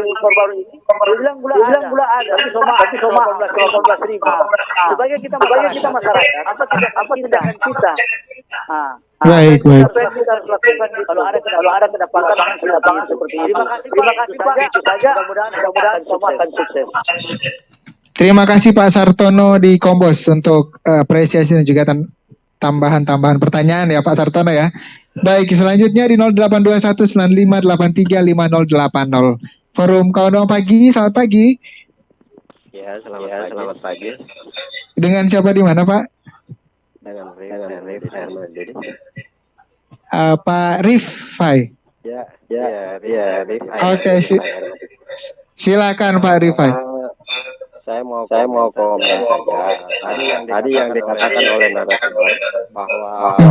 ini bilang gula ada tapi sama 18.000 sebagai kita masyarakat apa tindakan kita Baik. Kalau ada kedapatan seperti ini terima kasih Pak itu saja mudah-mudahan semua akan sukses. Terima kasih Pak Sartono di Kombos untuk apresiasi dan juga tambahan pertanyaan ya Pak Sartono ya. Baik, selanjutnya di 082195835080. Forum kawan pagi, selamat pagi. Ya, selamat pagi. Dengan siapa di mana Pak? Dengan Rif Hermandiri. Pak Rifai. Ya, Rif. Oke, silakan Pak Rifai. Saya mau komen saja. Tadi yang dikatakan oleh narasumber bahwa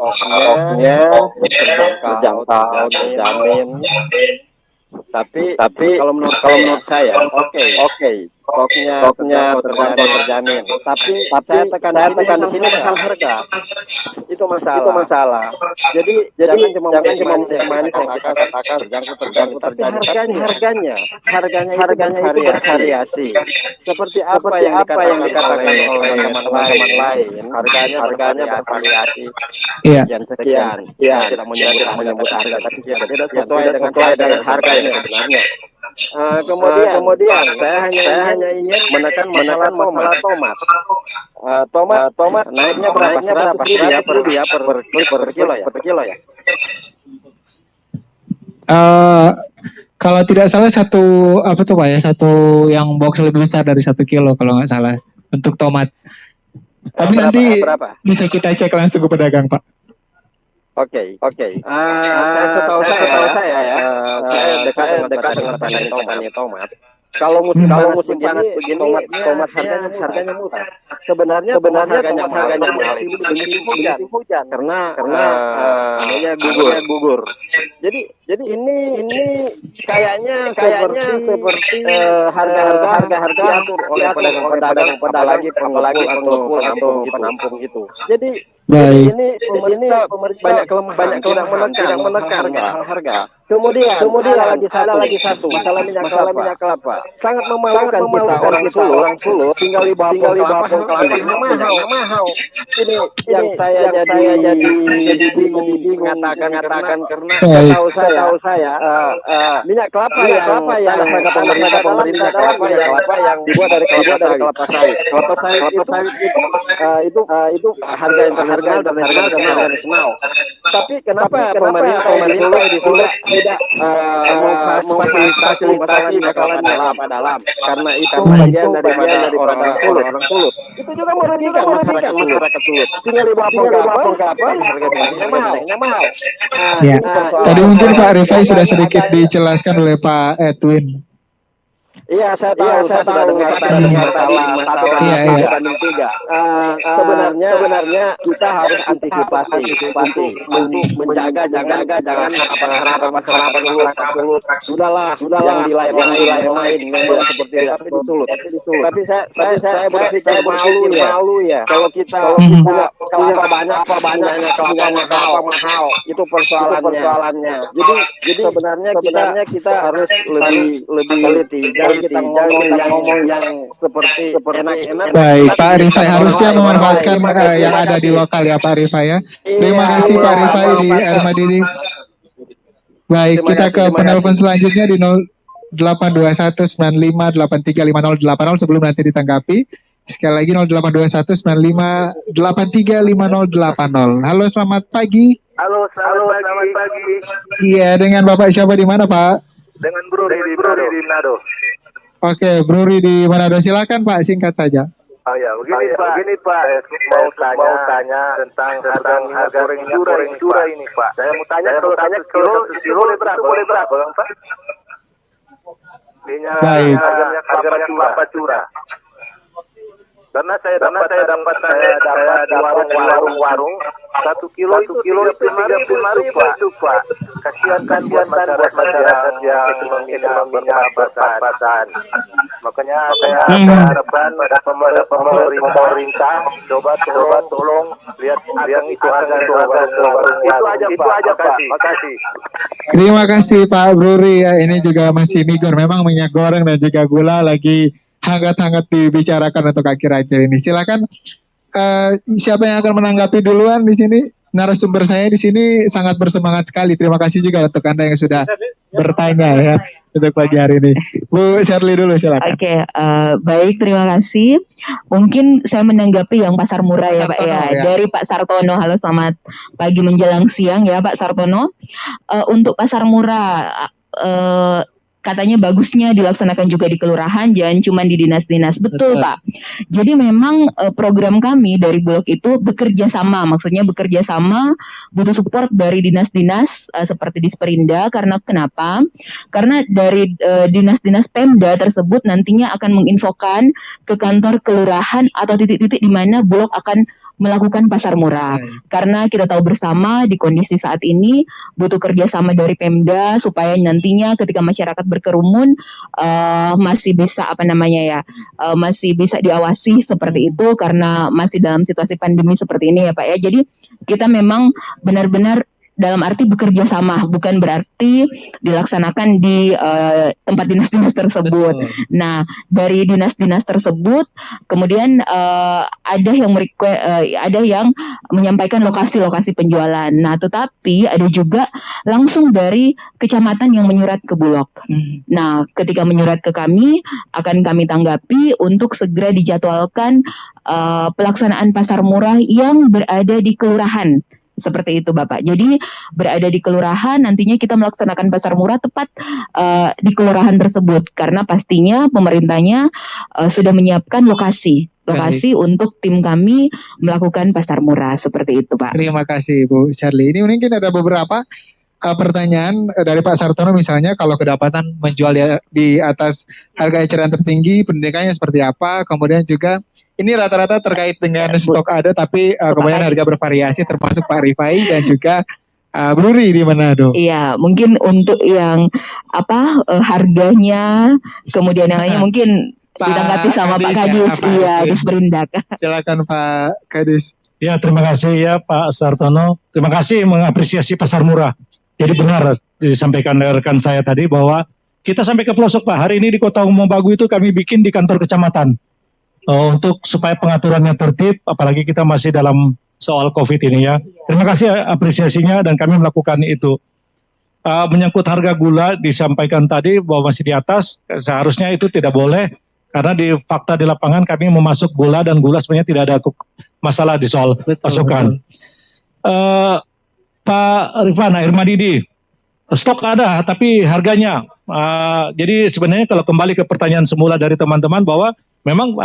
oknya terjangkau, terjamin. Tapi kalau menurut saya, oke, oknya terjamin. Tapi saya tekan di sini masalah harga. Itu masalah. Jadi jangan cuma manis yang kita katakan terjangkau. Tapi harganya itu bervariasi. Seperti apa yang dikatakan oleh teman-teman lain, harganya bervariasi. Sekian. Tidak menyebut harga, tapi tidak sesuai dengan harga yang sebenarnya. Kemudian saya hanya ingin menekan masalah tomat. Tomat naiknya berapa? 100.000 ya per kilo ya. Kalau tidak salah satu yang box lebih besar dari 1 kilo kalau nggak salah untuk tomat. Tapi nanti bisa kita cek langsung ke pedagang Pak. Oke. Setahu saya ya, saya dekat dengan petani tomat. Kalau musim panas begini, tomat harganya murah. Sebenarnya harganya mahal itu musim hujan. Karena gugur. Jadi ini kayaknya seperti harga diatur oleh pedagang apalagi pengepul atau penampung itu. Jadi ini pemerintah banyak kelemahan tidak menekan harga. Kemudian lagi satu masalah minyak kelapa. Sangat memalukan kita orang Solo tinggal di bawah pohon kelapa mahal. Ini yang saya jadi bingung mengatakan karena tahu saya minyak kelapa yang pemerintah kelapa yang dibuat dari kelapa sawit. Kelapa sawit itu harga internasional dan harga nasional. Tapi kenapa pemerintah di Solo tidak memfasilitasi masalah dalam karena itu bagian dari orang Solo. Itu juga merugikan masyarakat Solo. Tinggal di bawah pohon kelapa harganya mahal. Ya. Tadi mungkin Pak Rifai sudah sedikit dijelaskan oleh Pak Edwin. Iya, saya tahu dengar masalah 1 banding 3. Sebenarnya kita harus antisipasi untuk menjaga jangan harapan masyarakat dulu. Sudahlah yang di lain memang seperti itu sulit. Tapi saya berpikir malu ya. Kalau kita punya kelapa banyaknya kelapa mahal itu persoalannya. Jadi sebenarnya kita harus lebih teliti. kita ngomong yang seperti enak-enak. Baik, Pak Rifai harusnya memanfaatkan yang ada di lokal ya Pak Rifai ya. Terima kasih Pak Rifai di Ermadidi. Baik, kita ke penelpon selanjutnya di 082195835080 sebelum nanti ditanggapi. Sekali lagi 082195835080. Halo, selamat pagi. Halo, selamat pagi. Iya, dengan Bapak siapa di mana, Pak? Dengan Bro di Manado. Oke, Bro di Manado, silakan Pak, singkat saja. Oh ya, begini Pak. Saya mau tanya tentang harga minyak goreng curah ini, Pak. Saya mau tanya kalau kilo boleh berapa, Bang, Pak? Baik. Harga curah. Karena saya dapat di warung 1 kilo itu 35.000 Pak. Kasihan buat masyarakat yang pas-pasan. Makanya saya ada harapan pada pemerintah coba tolong lihat itu harga itu aja Pak. Makasih. Terima kasih Pak Bruri ya, ini juga masih migor. Memang minyak goreng dan juga gula lagi hangat-hangat dibicarakan untuk akhir-akhir ini. Silakan siapa yang akan menanggapi duluan di sini? Narasumber saya di sini sangat bersemangat sekali. Terima kasih juga untuk Anda yang sudah bertanya ya untuk pagi hari ini. Bu Shirley dulu silakan. Oke, baik, terima kasih. Mungkin saya menanggapi yang pasar murah ya Pak ya. Dari Pak Sartono. Halo, selamat pagi menjelang siang ya Pak Sartono. Untuk pasar murah katanya bagusnya dilaksanakan juga di kelurahan, jangan cuma di dinas-dinas. Betul Pak. Jadi memang program kami dari Bulog itu bekerja sama, maksudnya bekerja sama, butuh support dari dinas-dinas seperti Disperinda. Karena kenapa? Karena dari dinas-dinas Pemda tersebut nantinya akan menginfokan ke kantor kelurahan atau titik-titik di mana Bulog akan melakukan pasar murah. Karena kita tahu bersama di kondisi saat ini butuh kerjasama dari Pemda supaya nantinya ketika masyarakat berkerumun masih bisa masih bisa diawasi seperti itu karena masih dalam situasi pandemi seperti ini ya Pak ya. Jadi kita memang benar-benar dalam arti bekerja sama, bukan berarti dilaksanakan di tempat dinas-dinas tersebut. Nah, dari dinas-dinas tersebut, kemudian ada yang menyampaikan lokasi-lokasi penjualan. Nah, tetapi ada juga langsung dari kecamatan yang menyurat ke Bulog. Nah, ketika menyurat ke kami, akan kami tanggapi untuk segera dijadwalkan pelaksanaan pasar murah yang berada di kelurahan. Seperti itu Bapak. Jadi berada di kelurahan, nantinya kita melaksanakan pasar murah tepat di kelurahan tersebut. Karena pastinya pemerintahnya sudah menyiapkan lokasi untuk tim kami melakukan pasar murah. Seperti itu Pak. Terima kasih Bu Shirley. Ini mungkin ada beberapa pertanyaan dari Pak Sartono misalnya, kalau kedapatan menjual di atas harga eceran tertinggi, pendidikannya seperti apa? Kemudian juga ini rata-rata terkait dengan stok ada, tapi kemudian harga bervariasi, termasuk Pak Rifai dan juga Bruri di Manado. Iya, mungkin untuk yang harganya, kemudian yang lainnya mungkin ditanggapi sama Pak Kadis, Disperindak. Silakan Pak Kadis. Ya, terima kasih ya Pak Sartono. Terima kasih mengapresiasi pasar murah. Jadi benar disampaikan rekan saya tadi bahwa kita sampai ke pelosok Pak. Hari ini di Kota Umum Bagu itu kami bikin di kantor kecamatan. Untuk supaya pengaturannya tertib, apalagi kita masih dalam soal COVID ini ya. Terima kasih apresiasinya dan kami melakukan itu. Menyangkut harga gula disampaikan tadi bahwa masih di atas, seharusnya itu tidak boleh karena di fakta di lapangan kami memasuk gula dan gula sebenarnya tidak ada masalah di soal pasokan. Pak Rifan, Ermadidi, stok ada tapi harganya. Jadi sebenarnya kalau kembali ke pertanyaan semula dari teman-teman bahwa memang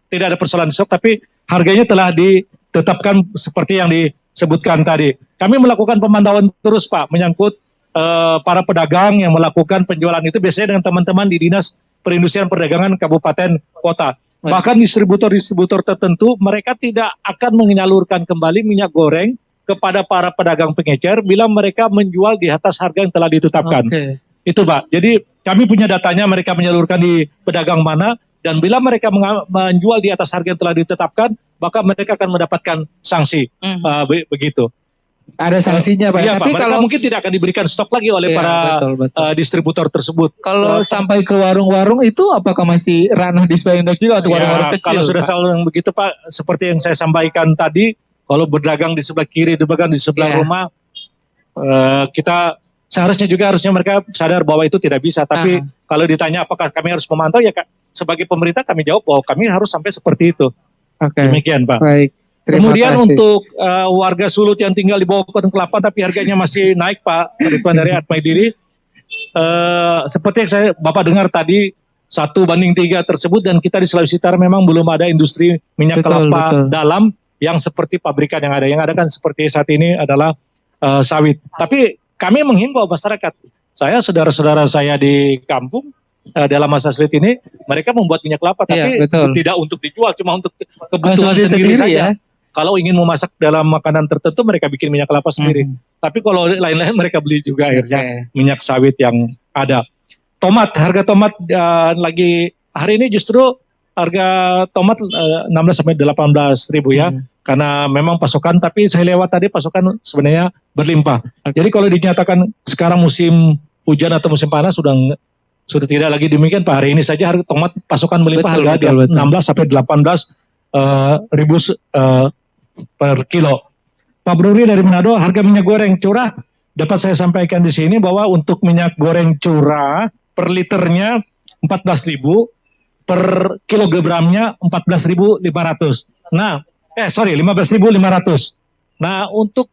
tidak ada persoalan stok, tapi harganya telah ditetapkan seperti yang disebutkan tadi. Kami melakukan pemantauan terus Pak, menyangkut para pedagang yang melakukan penjualan itu biasanya dengan teman-teman di Dinas Perindustrian Perdagangan Kabupaten Kota. Bahkan distributor-distributor tertentu mereka tidak akan menyalurkan kembali minyak goreng kepada para pedagang pengecer bila mereka menjual di atas harga yang telah ditetapkan. Itu Pak. Jadi kami punya datanya mereka menyalurkan di pedagang mana, dan bila mereka menjual di atas harga yang telah ditetapkan, maka mereka akan mendapatkan sanksi. Begitu. Ada sanksinya Pak. Iya Pak, Tapi mereka kalau mungkin tidak akan diberikan stok lagi oleh Iya, para betul. distributor tersebut. Kalau sampai ke warung-warung itu apakah masih ranah Disperindak juga untuk warung-warung Ya, kecil? kalau sudah Pak? selalu yang begitu Pak, seperti yang saya sampaikan tadi, kalau berdagang di sebelah kiri, berdagang di sebelah Iya. rumah, kita harusnya mereka sadar bahwa itu tidak bisa. Tapi kalau ditanya apakah kami harus memantau, ya Kak, sebagai pemerintah kami jawab bahwa kami harus sampai seperti itu. Oke. Demikian Pak. Baik. Terima Kemudian kasih. untuk warga Sulut yang tinggal di bawah Kebun Kelapa tapi harganya masih naik Pak Ridwan dari Atmaidiri, seperti yang Bapak dengar tadi 1:3 tersebut, dan kita di Sulawesi Utara memang belum ada industri minyak kelapa dalam yang seperti pabrikan yang ada. Yang ada kan seperti saat ini adalah sawit. Tapi kami menghimbau masyarakat, saudara-saudara saya di kampung dalam masa sulit ini, mereka membuat minyak kelapa tapi tidak untuk dijual, cuma untuk kebutuhan sendiri saja. Kalau ingin memasak dalam makanan tertentu, mereka bikin minyak kelapa sendiri. Tapi kalau lain-lain mereka beli juga akhirnya minyak sawit yang ada. Tomat, harga tomat lagi hari ini justru harga tomat 16 sampai 18 ribu ya. Karena memang pasokan, tapi saya lewat tadi pasokan sebenarnya berlimpah. Jadi kalau dinyatakan sekarang musim hujan atau musim panas sudah tidak lagi demikian Pak. Hari ini saja harga tomat pasokan berlimpah harga di 16 sampai 18 ribu per kilo. Pak Bruri dari Manado, harga minyak goreng curah dapat saya sampaikan di sini bahwa untuk minyak goreng curah per liternya 14.000, per kilogramnya 14.500. Nah, 15.500. Nah, untuk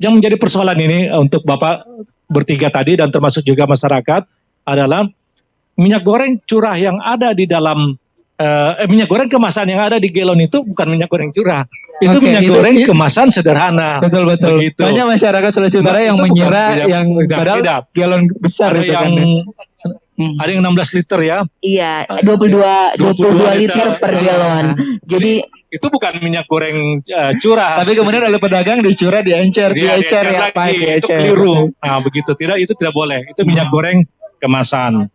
yang menjadi persoalan ini untuk Bapak bertiga tadi dan termasuk juga masyarakat adalah minyak goreng curah yang ada di dalam minyak goreng kemasan yang ada di galon itu bukan minyak goreng curah. Itu minyak goreng kemasan sederhana. Betul. Begitu. Banyak masyarakat Sulawesi Utara yang mengira yang padahal galon besar ada itu yang kan. ada yang 16 liter ya. Iya, 22 liter per galon. Jadi itu bukan minyak goreng curah. Tapi kemudian oleh pedagang dicurah, diencer ya Pak. Itu keliru. Nah, begitu. Itu tidak boleh. Itu minyak goreng kemasan.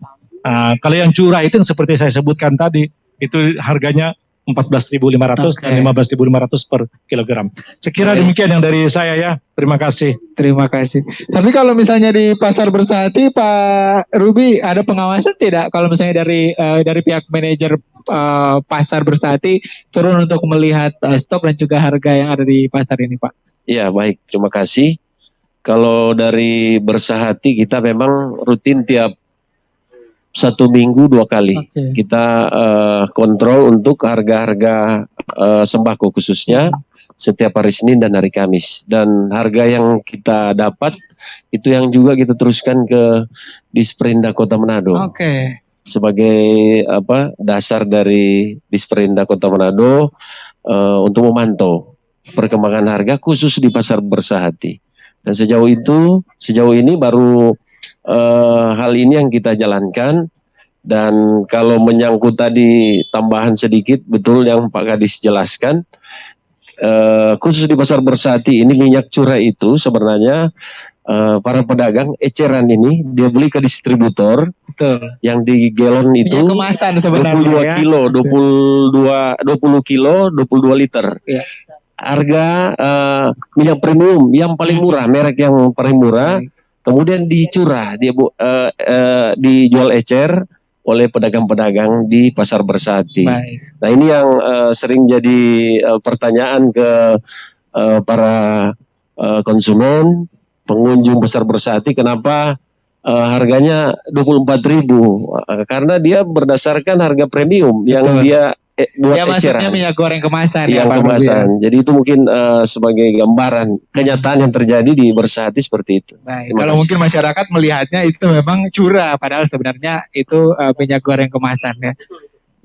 Kalau yang curah itu yang seperti saya sebutkan tadi, itu harganya 14.500 dan 15.500 per kilogram. Sekira demikian yang dari saya ya. Terima kasih. Terima kasih. Tapi kalau misalnya di Pasar Bersati, Pak Ruby, ada pengawasan tidak? Kalau misalnya dari pihak manajer Pasar Bersati turun untuk melihat stok dan juga harga yang ada di pasar ini, Pak? Iya, baik. Terima kasih. Kalau dari Bersahati kita memang rutin tiap 1 minggu 2 kali. Kita kontrol untuk harga-harga sembako khususnya setiap hari Senin dan hari Kamis. Dan harga yang kita dapat itu yang juga kita teruskan ke Disperindak Kota Manado. Sebagai dasar dari Disperindak Kota Manado untuk memantau perkembangan harga khusus di Pasar Bersahati. Dan sejauh ini baru hal ini yang kita jalankan. Dan kalau menyangkut tadi tambahan sedikit, betul yang Pak Kadis jelaskan, khusus di Pasar Bersati ini minyak curah itu sebenarnya para pedagang eceran ini dia beli ke distributor. Yang di galon itu minyak kemasan sebenarnya 22 kilo, 20 kilo, 22 liter. Harga minyak premium yang paling murah, merek yang paling murah, kemudian dicurah, dijual ecer oleh pedagang-pedagang di Pasar Bersati. Nah, ini yang sering jadi pertanyaan ke para konsumen, pengunjung Pasar Bersati, kenapa harganya 24.000? Karena dia berdasarkan harga premium yang dia buat ya, maksudnya eceran. minyak goreng kemasan Yang ya, kemasan. Jadi itu mungkin sebagai gambaran kenyataan yang terjadi di Bersahati seperti itu. Kalau mungkin masyarakat melihatnya itu memang curah, padahal sebenarnya itu minyak goreng kemasan ya.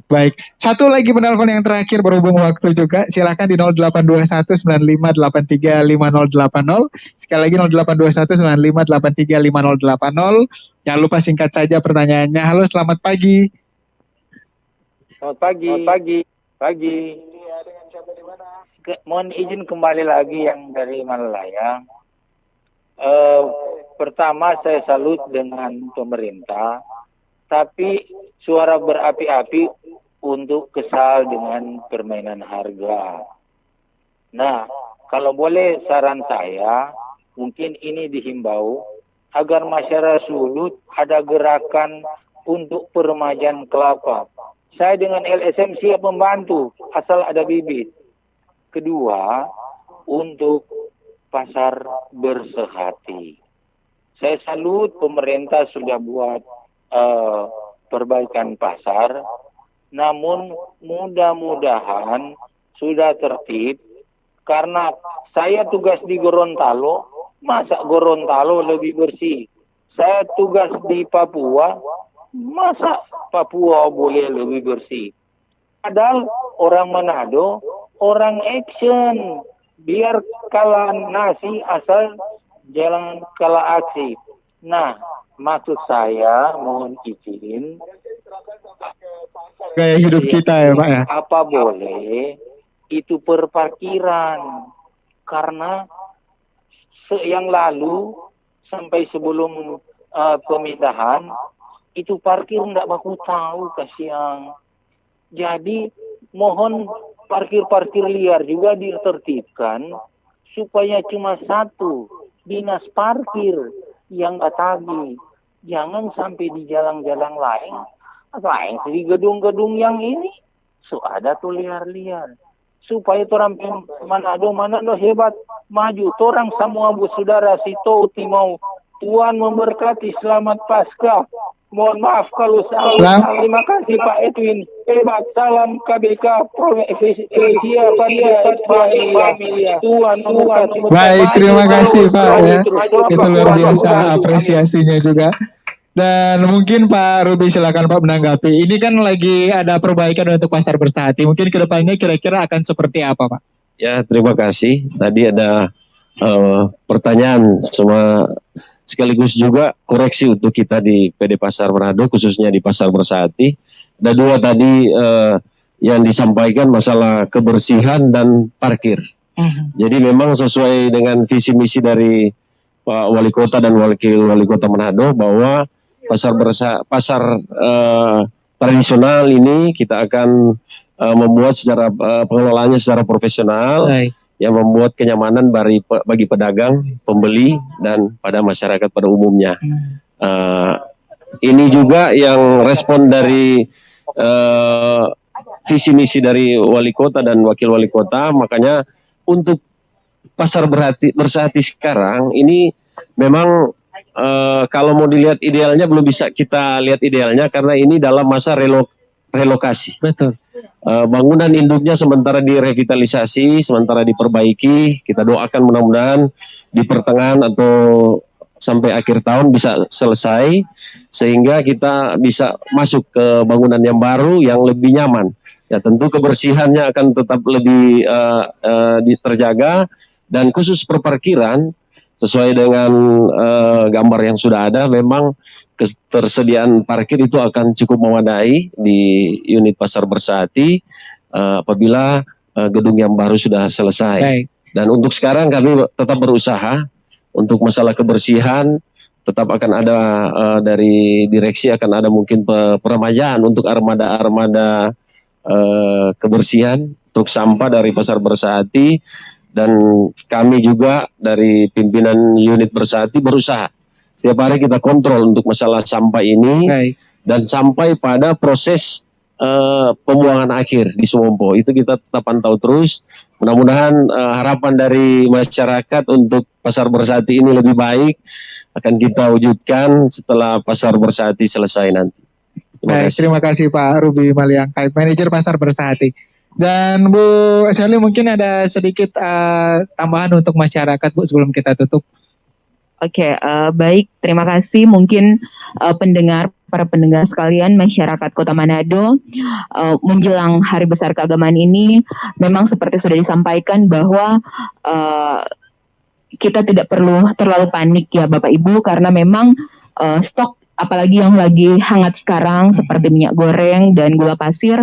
Baik, satu lagi penelpon yang terakhir berhubung waktu juga, silakan di 082195835080. Sekali lagi 082195835080. Jangan lupa singkat saja pertanyaannya. Halo, selamat pagi. Selamat pagi. Mohon izin kembali lagi yang dari Malalaya. Pertama saya salut dengan pemerintah, tapi suara berapi-api untuk kesal dengan permainan harga. Nah, kalau boleh saran saya, mungkin ini dihimbau agar masyarakat Sulut ada gerakan untuk peremajaan kelapa. Saya dengan LSM siap membantu, asal ada bibit. Kedua, untuk pasar bersehati. Saya salut pemerintah sudah buat perbaikan pasar, namun mudah-mudahan sudah tertib, karena saya tugas di Gorontalo, masa Gorontalo lebih bersih? Saya tugas di Papua, masa Papua boleh lebih bersih? Padahal orang Manado, orang action, biar kalah nasi asal jalan kalah aksi. Nah, maksud saya mohon izin, Gaya hidup kita ya Pak ya. apa boleh itu perparkiran, karena yang lalu sampai sebelum pemindahan itu parkir nggak baku tahu, kasihan. Jadi mohon parkir-parkir liar juga ditertibkan supaya cuma satu dinas parkir yang nggak tagih. Jangan sampai di jalan-jalan lain, lain di gedung-gedung yang ini ada tuh liar-liar. Supaya orang Manado hebat, maju. Orang semua saudara Sito Timau. Tuhan memberkati, selamat Paskah. Mohon maaf kalau salah. Terima kasih Pak Edwin. Hebat, salam KBK Provinsi Familia. Tuhan memberkati. Baik, terima kasih Pak ya. Itu luar biasa apresiasinya juga. Dan mungkin Pak Ruby silakan Pak menanggapi. Ini kan lagi ada perbaikan untuk pasar bersehati. Mungkin kedepannya kira-kira akan seperti apa Pak? Ya, terima kasih. Tadi ada pertanyaan semua, sekaligus juga koreksi untuk kita di PD Pasar Manado, khususnya di pasar bersehati. Ada dua tadi yang disampaikan masalah kebersihan dan parkir. Jadi memang sesuai dengan visi misi dari Pak Wali Kota dan Wakil Wali Kota Manado bahwa pasar tradisional ini kita akan membuat secara pengelolaannya secara profesional. Yang membuat kenyamanan bagi pedagang, pembeli, dan pada masyarakat pada umumnya. Ini juga yang respon dari visi misi dari wali kota dan wakil wali kota. Makanya untuk pasar bersehati sekarang ini memang kalau mau dilihat idealnya belum bisa kita lihat idealnya, karena ini dalam masa relokasi. Betul. Bangunan induknya sementara direvitalisasi, sementara diperbaiki. Kita doakan mudah-mudahan di pertengahan atau sampai akhir tahun bisa selesai, sehingga kita bisa masuk ke bangunan yang baru yang lebih nyaman. Ya tentu kebersihannya akan tetap lebih terjaga, dan khusus perparkiran sesuai dengan gambar yang sudah ada, memang ketersediaan parkir itu akan cukup memadai di unit pasar bersehati apabila gedung yang baru sudah selesai. Baik. Dan untuk sekarang kami tetap berusaha untuk masalah kebersihan, tetap akan ada dari direksi akan ada mungkin peremajaan untuk armada-armada kebersihan untuk sampah dari pasar bersehati. Dan kami juga dari pimpinan unit bersehati berusaha setiap hari kita kontrol untuk masalah sampah ini. Baik. Dan sampai pada proses pembuangan akhir di Sumompo itu kita tetap pantau terus. Mudah-mudahan harapan dari masyarakat untuk pasar bersehati ini lebih baik akan kita wujudkan setelah pasar bersehati selesai nanti. Terima kasih Pak Ruby Maliangkai, manajer pasar bersehati. Dan Bu Shelly mungkin ada sedikit tambahan untuk masyarakat Bu sebelum kita tutup. Oke, baik, terima kasih. Mungkin para pendengar sekalian, masyarakat Kota Manado, menjelang Hari Besar Keagamaan ini, memang seperti sudah disampaikan bahwa kita tidak perlu terlalu panik ya Bapak Ibu, karena memang stok apalagi yang lagi hangat sekarang seperti minyak goreng dan gula pasir,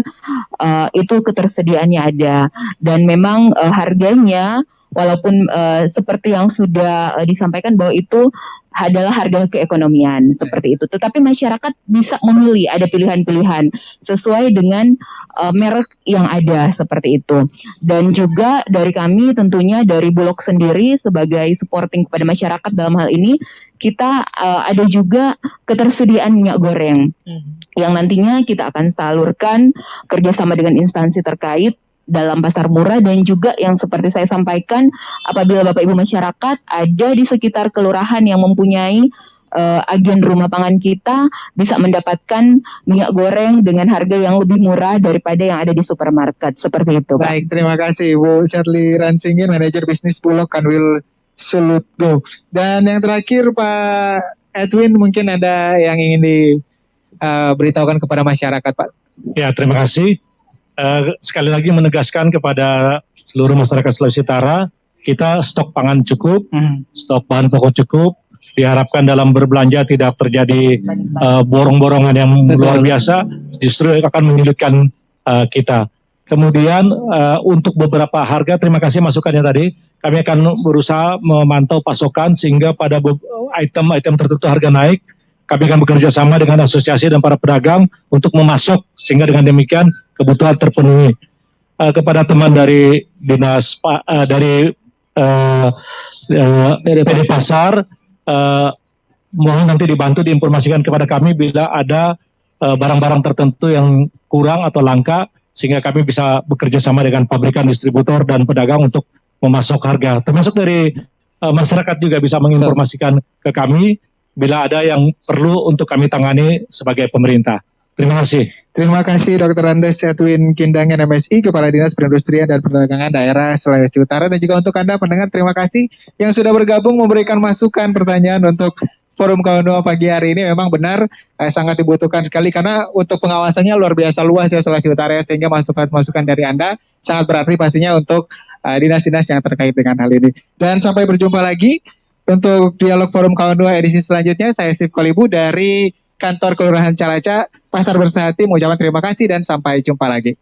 itu ketersediaannya ada, dan memang harganya walaupun seperti yang sudah disampaikan bahwa itu adalah harga keekonomian seperti itu. Tetapi masyarakat bisa memilih, ada pilihan-pilihan sesuai dengan merek yang ada seperti itu. Dan juga dari kami tentunya dari Bulog sendiri sebagai supporting kepada masyarakat dalam hal ini, kita ada juga ketersediaan minyak goreng yang nantinya kita akan salurkan kerjasama dengan instansi terkait dalam pasar murah, dan juga yang seperti saya sampaikan, apabila Bapak Ibu masyarakat ada di sekitar kelurahan yang mempunyai agen rumah pangan kita, bisa mendapatkan minyak goreng dengan harga yang lebih murah daripada yang ada di supermarket, seperti itu Pak. Baik, terima kasih Bu Sherly Ransingin, Manajer Bisnis Bulog Kanwil Sulutgo. Dan yang terakhir Pak Edwin, mungkin ada yang ingin diberitahukan kepada masyarakat Pak. Ya, terima kasih. Sekali lagi menegaskan kepada seluruh masyarakat Sulawesi Utara, kita stok pangan cukup, stok bahan pokok cukup. Diharapkan dalam berbelanja tidak terjadi borong-borongan yang luar biasa, justru akan menyulitkan kita. Kemudian untuk beberapa harga, terima kasih masukannya tadi, kami akan berusaha memantau pasokan sehingga pada item-item tertentu harga naik, kami akan bekerja sama dengan asosiasi dan para pedagang untuk memasok sehingga dengan demikian kebutuhan terpenuhi. Kepada teman dari dinas dari PD Pasar, mohon nanti dibantu diinformasikan kepada kami bila ada barang-barang tertentu yang kurang atau langka, sehingga kami bisa bekerja sama dengan pabrikan, distributor, dan pedagang untuk memasok harga. Termasuk dari masyarakat juga bisa menginformasikan ke kami bila ada yang perlu untuk kami tangani sebagai pemerintah. Terima kasih. Terima kasih Dr. Andes Edwin Kindangen MSI, Kepala Dinas Perindustrian dan Perdagangan Daerah Sulawesi Utara. Dan juga untuk Anda pendengar, terima kasih yang sudah bergabung memberikan masukan pertanyaan untuk Forum Kawan Dua pagi hari ini. Memang benar sangat dibutuhkan sekali karena untuk pengawasannya luar biasa luas ya Sulawesi Utara, sehingga masukan-masukan dari Anda sangat berarti pastinya untuk dinas-dinas yang terkait dengan hal ini. Dan sampai berjumpa lagi untuk dialog Forum Kawan Dua edisi selanjutnya. Saya Steve Kolibu dari Kantor Kelurahan Calaca, Pasar Bersehati, mengucapkan terima kasih dan sampai jumpa lagi.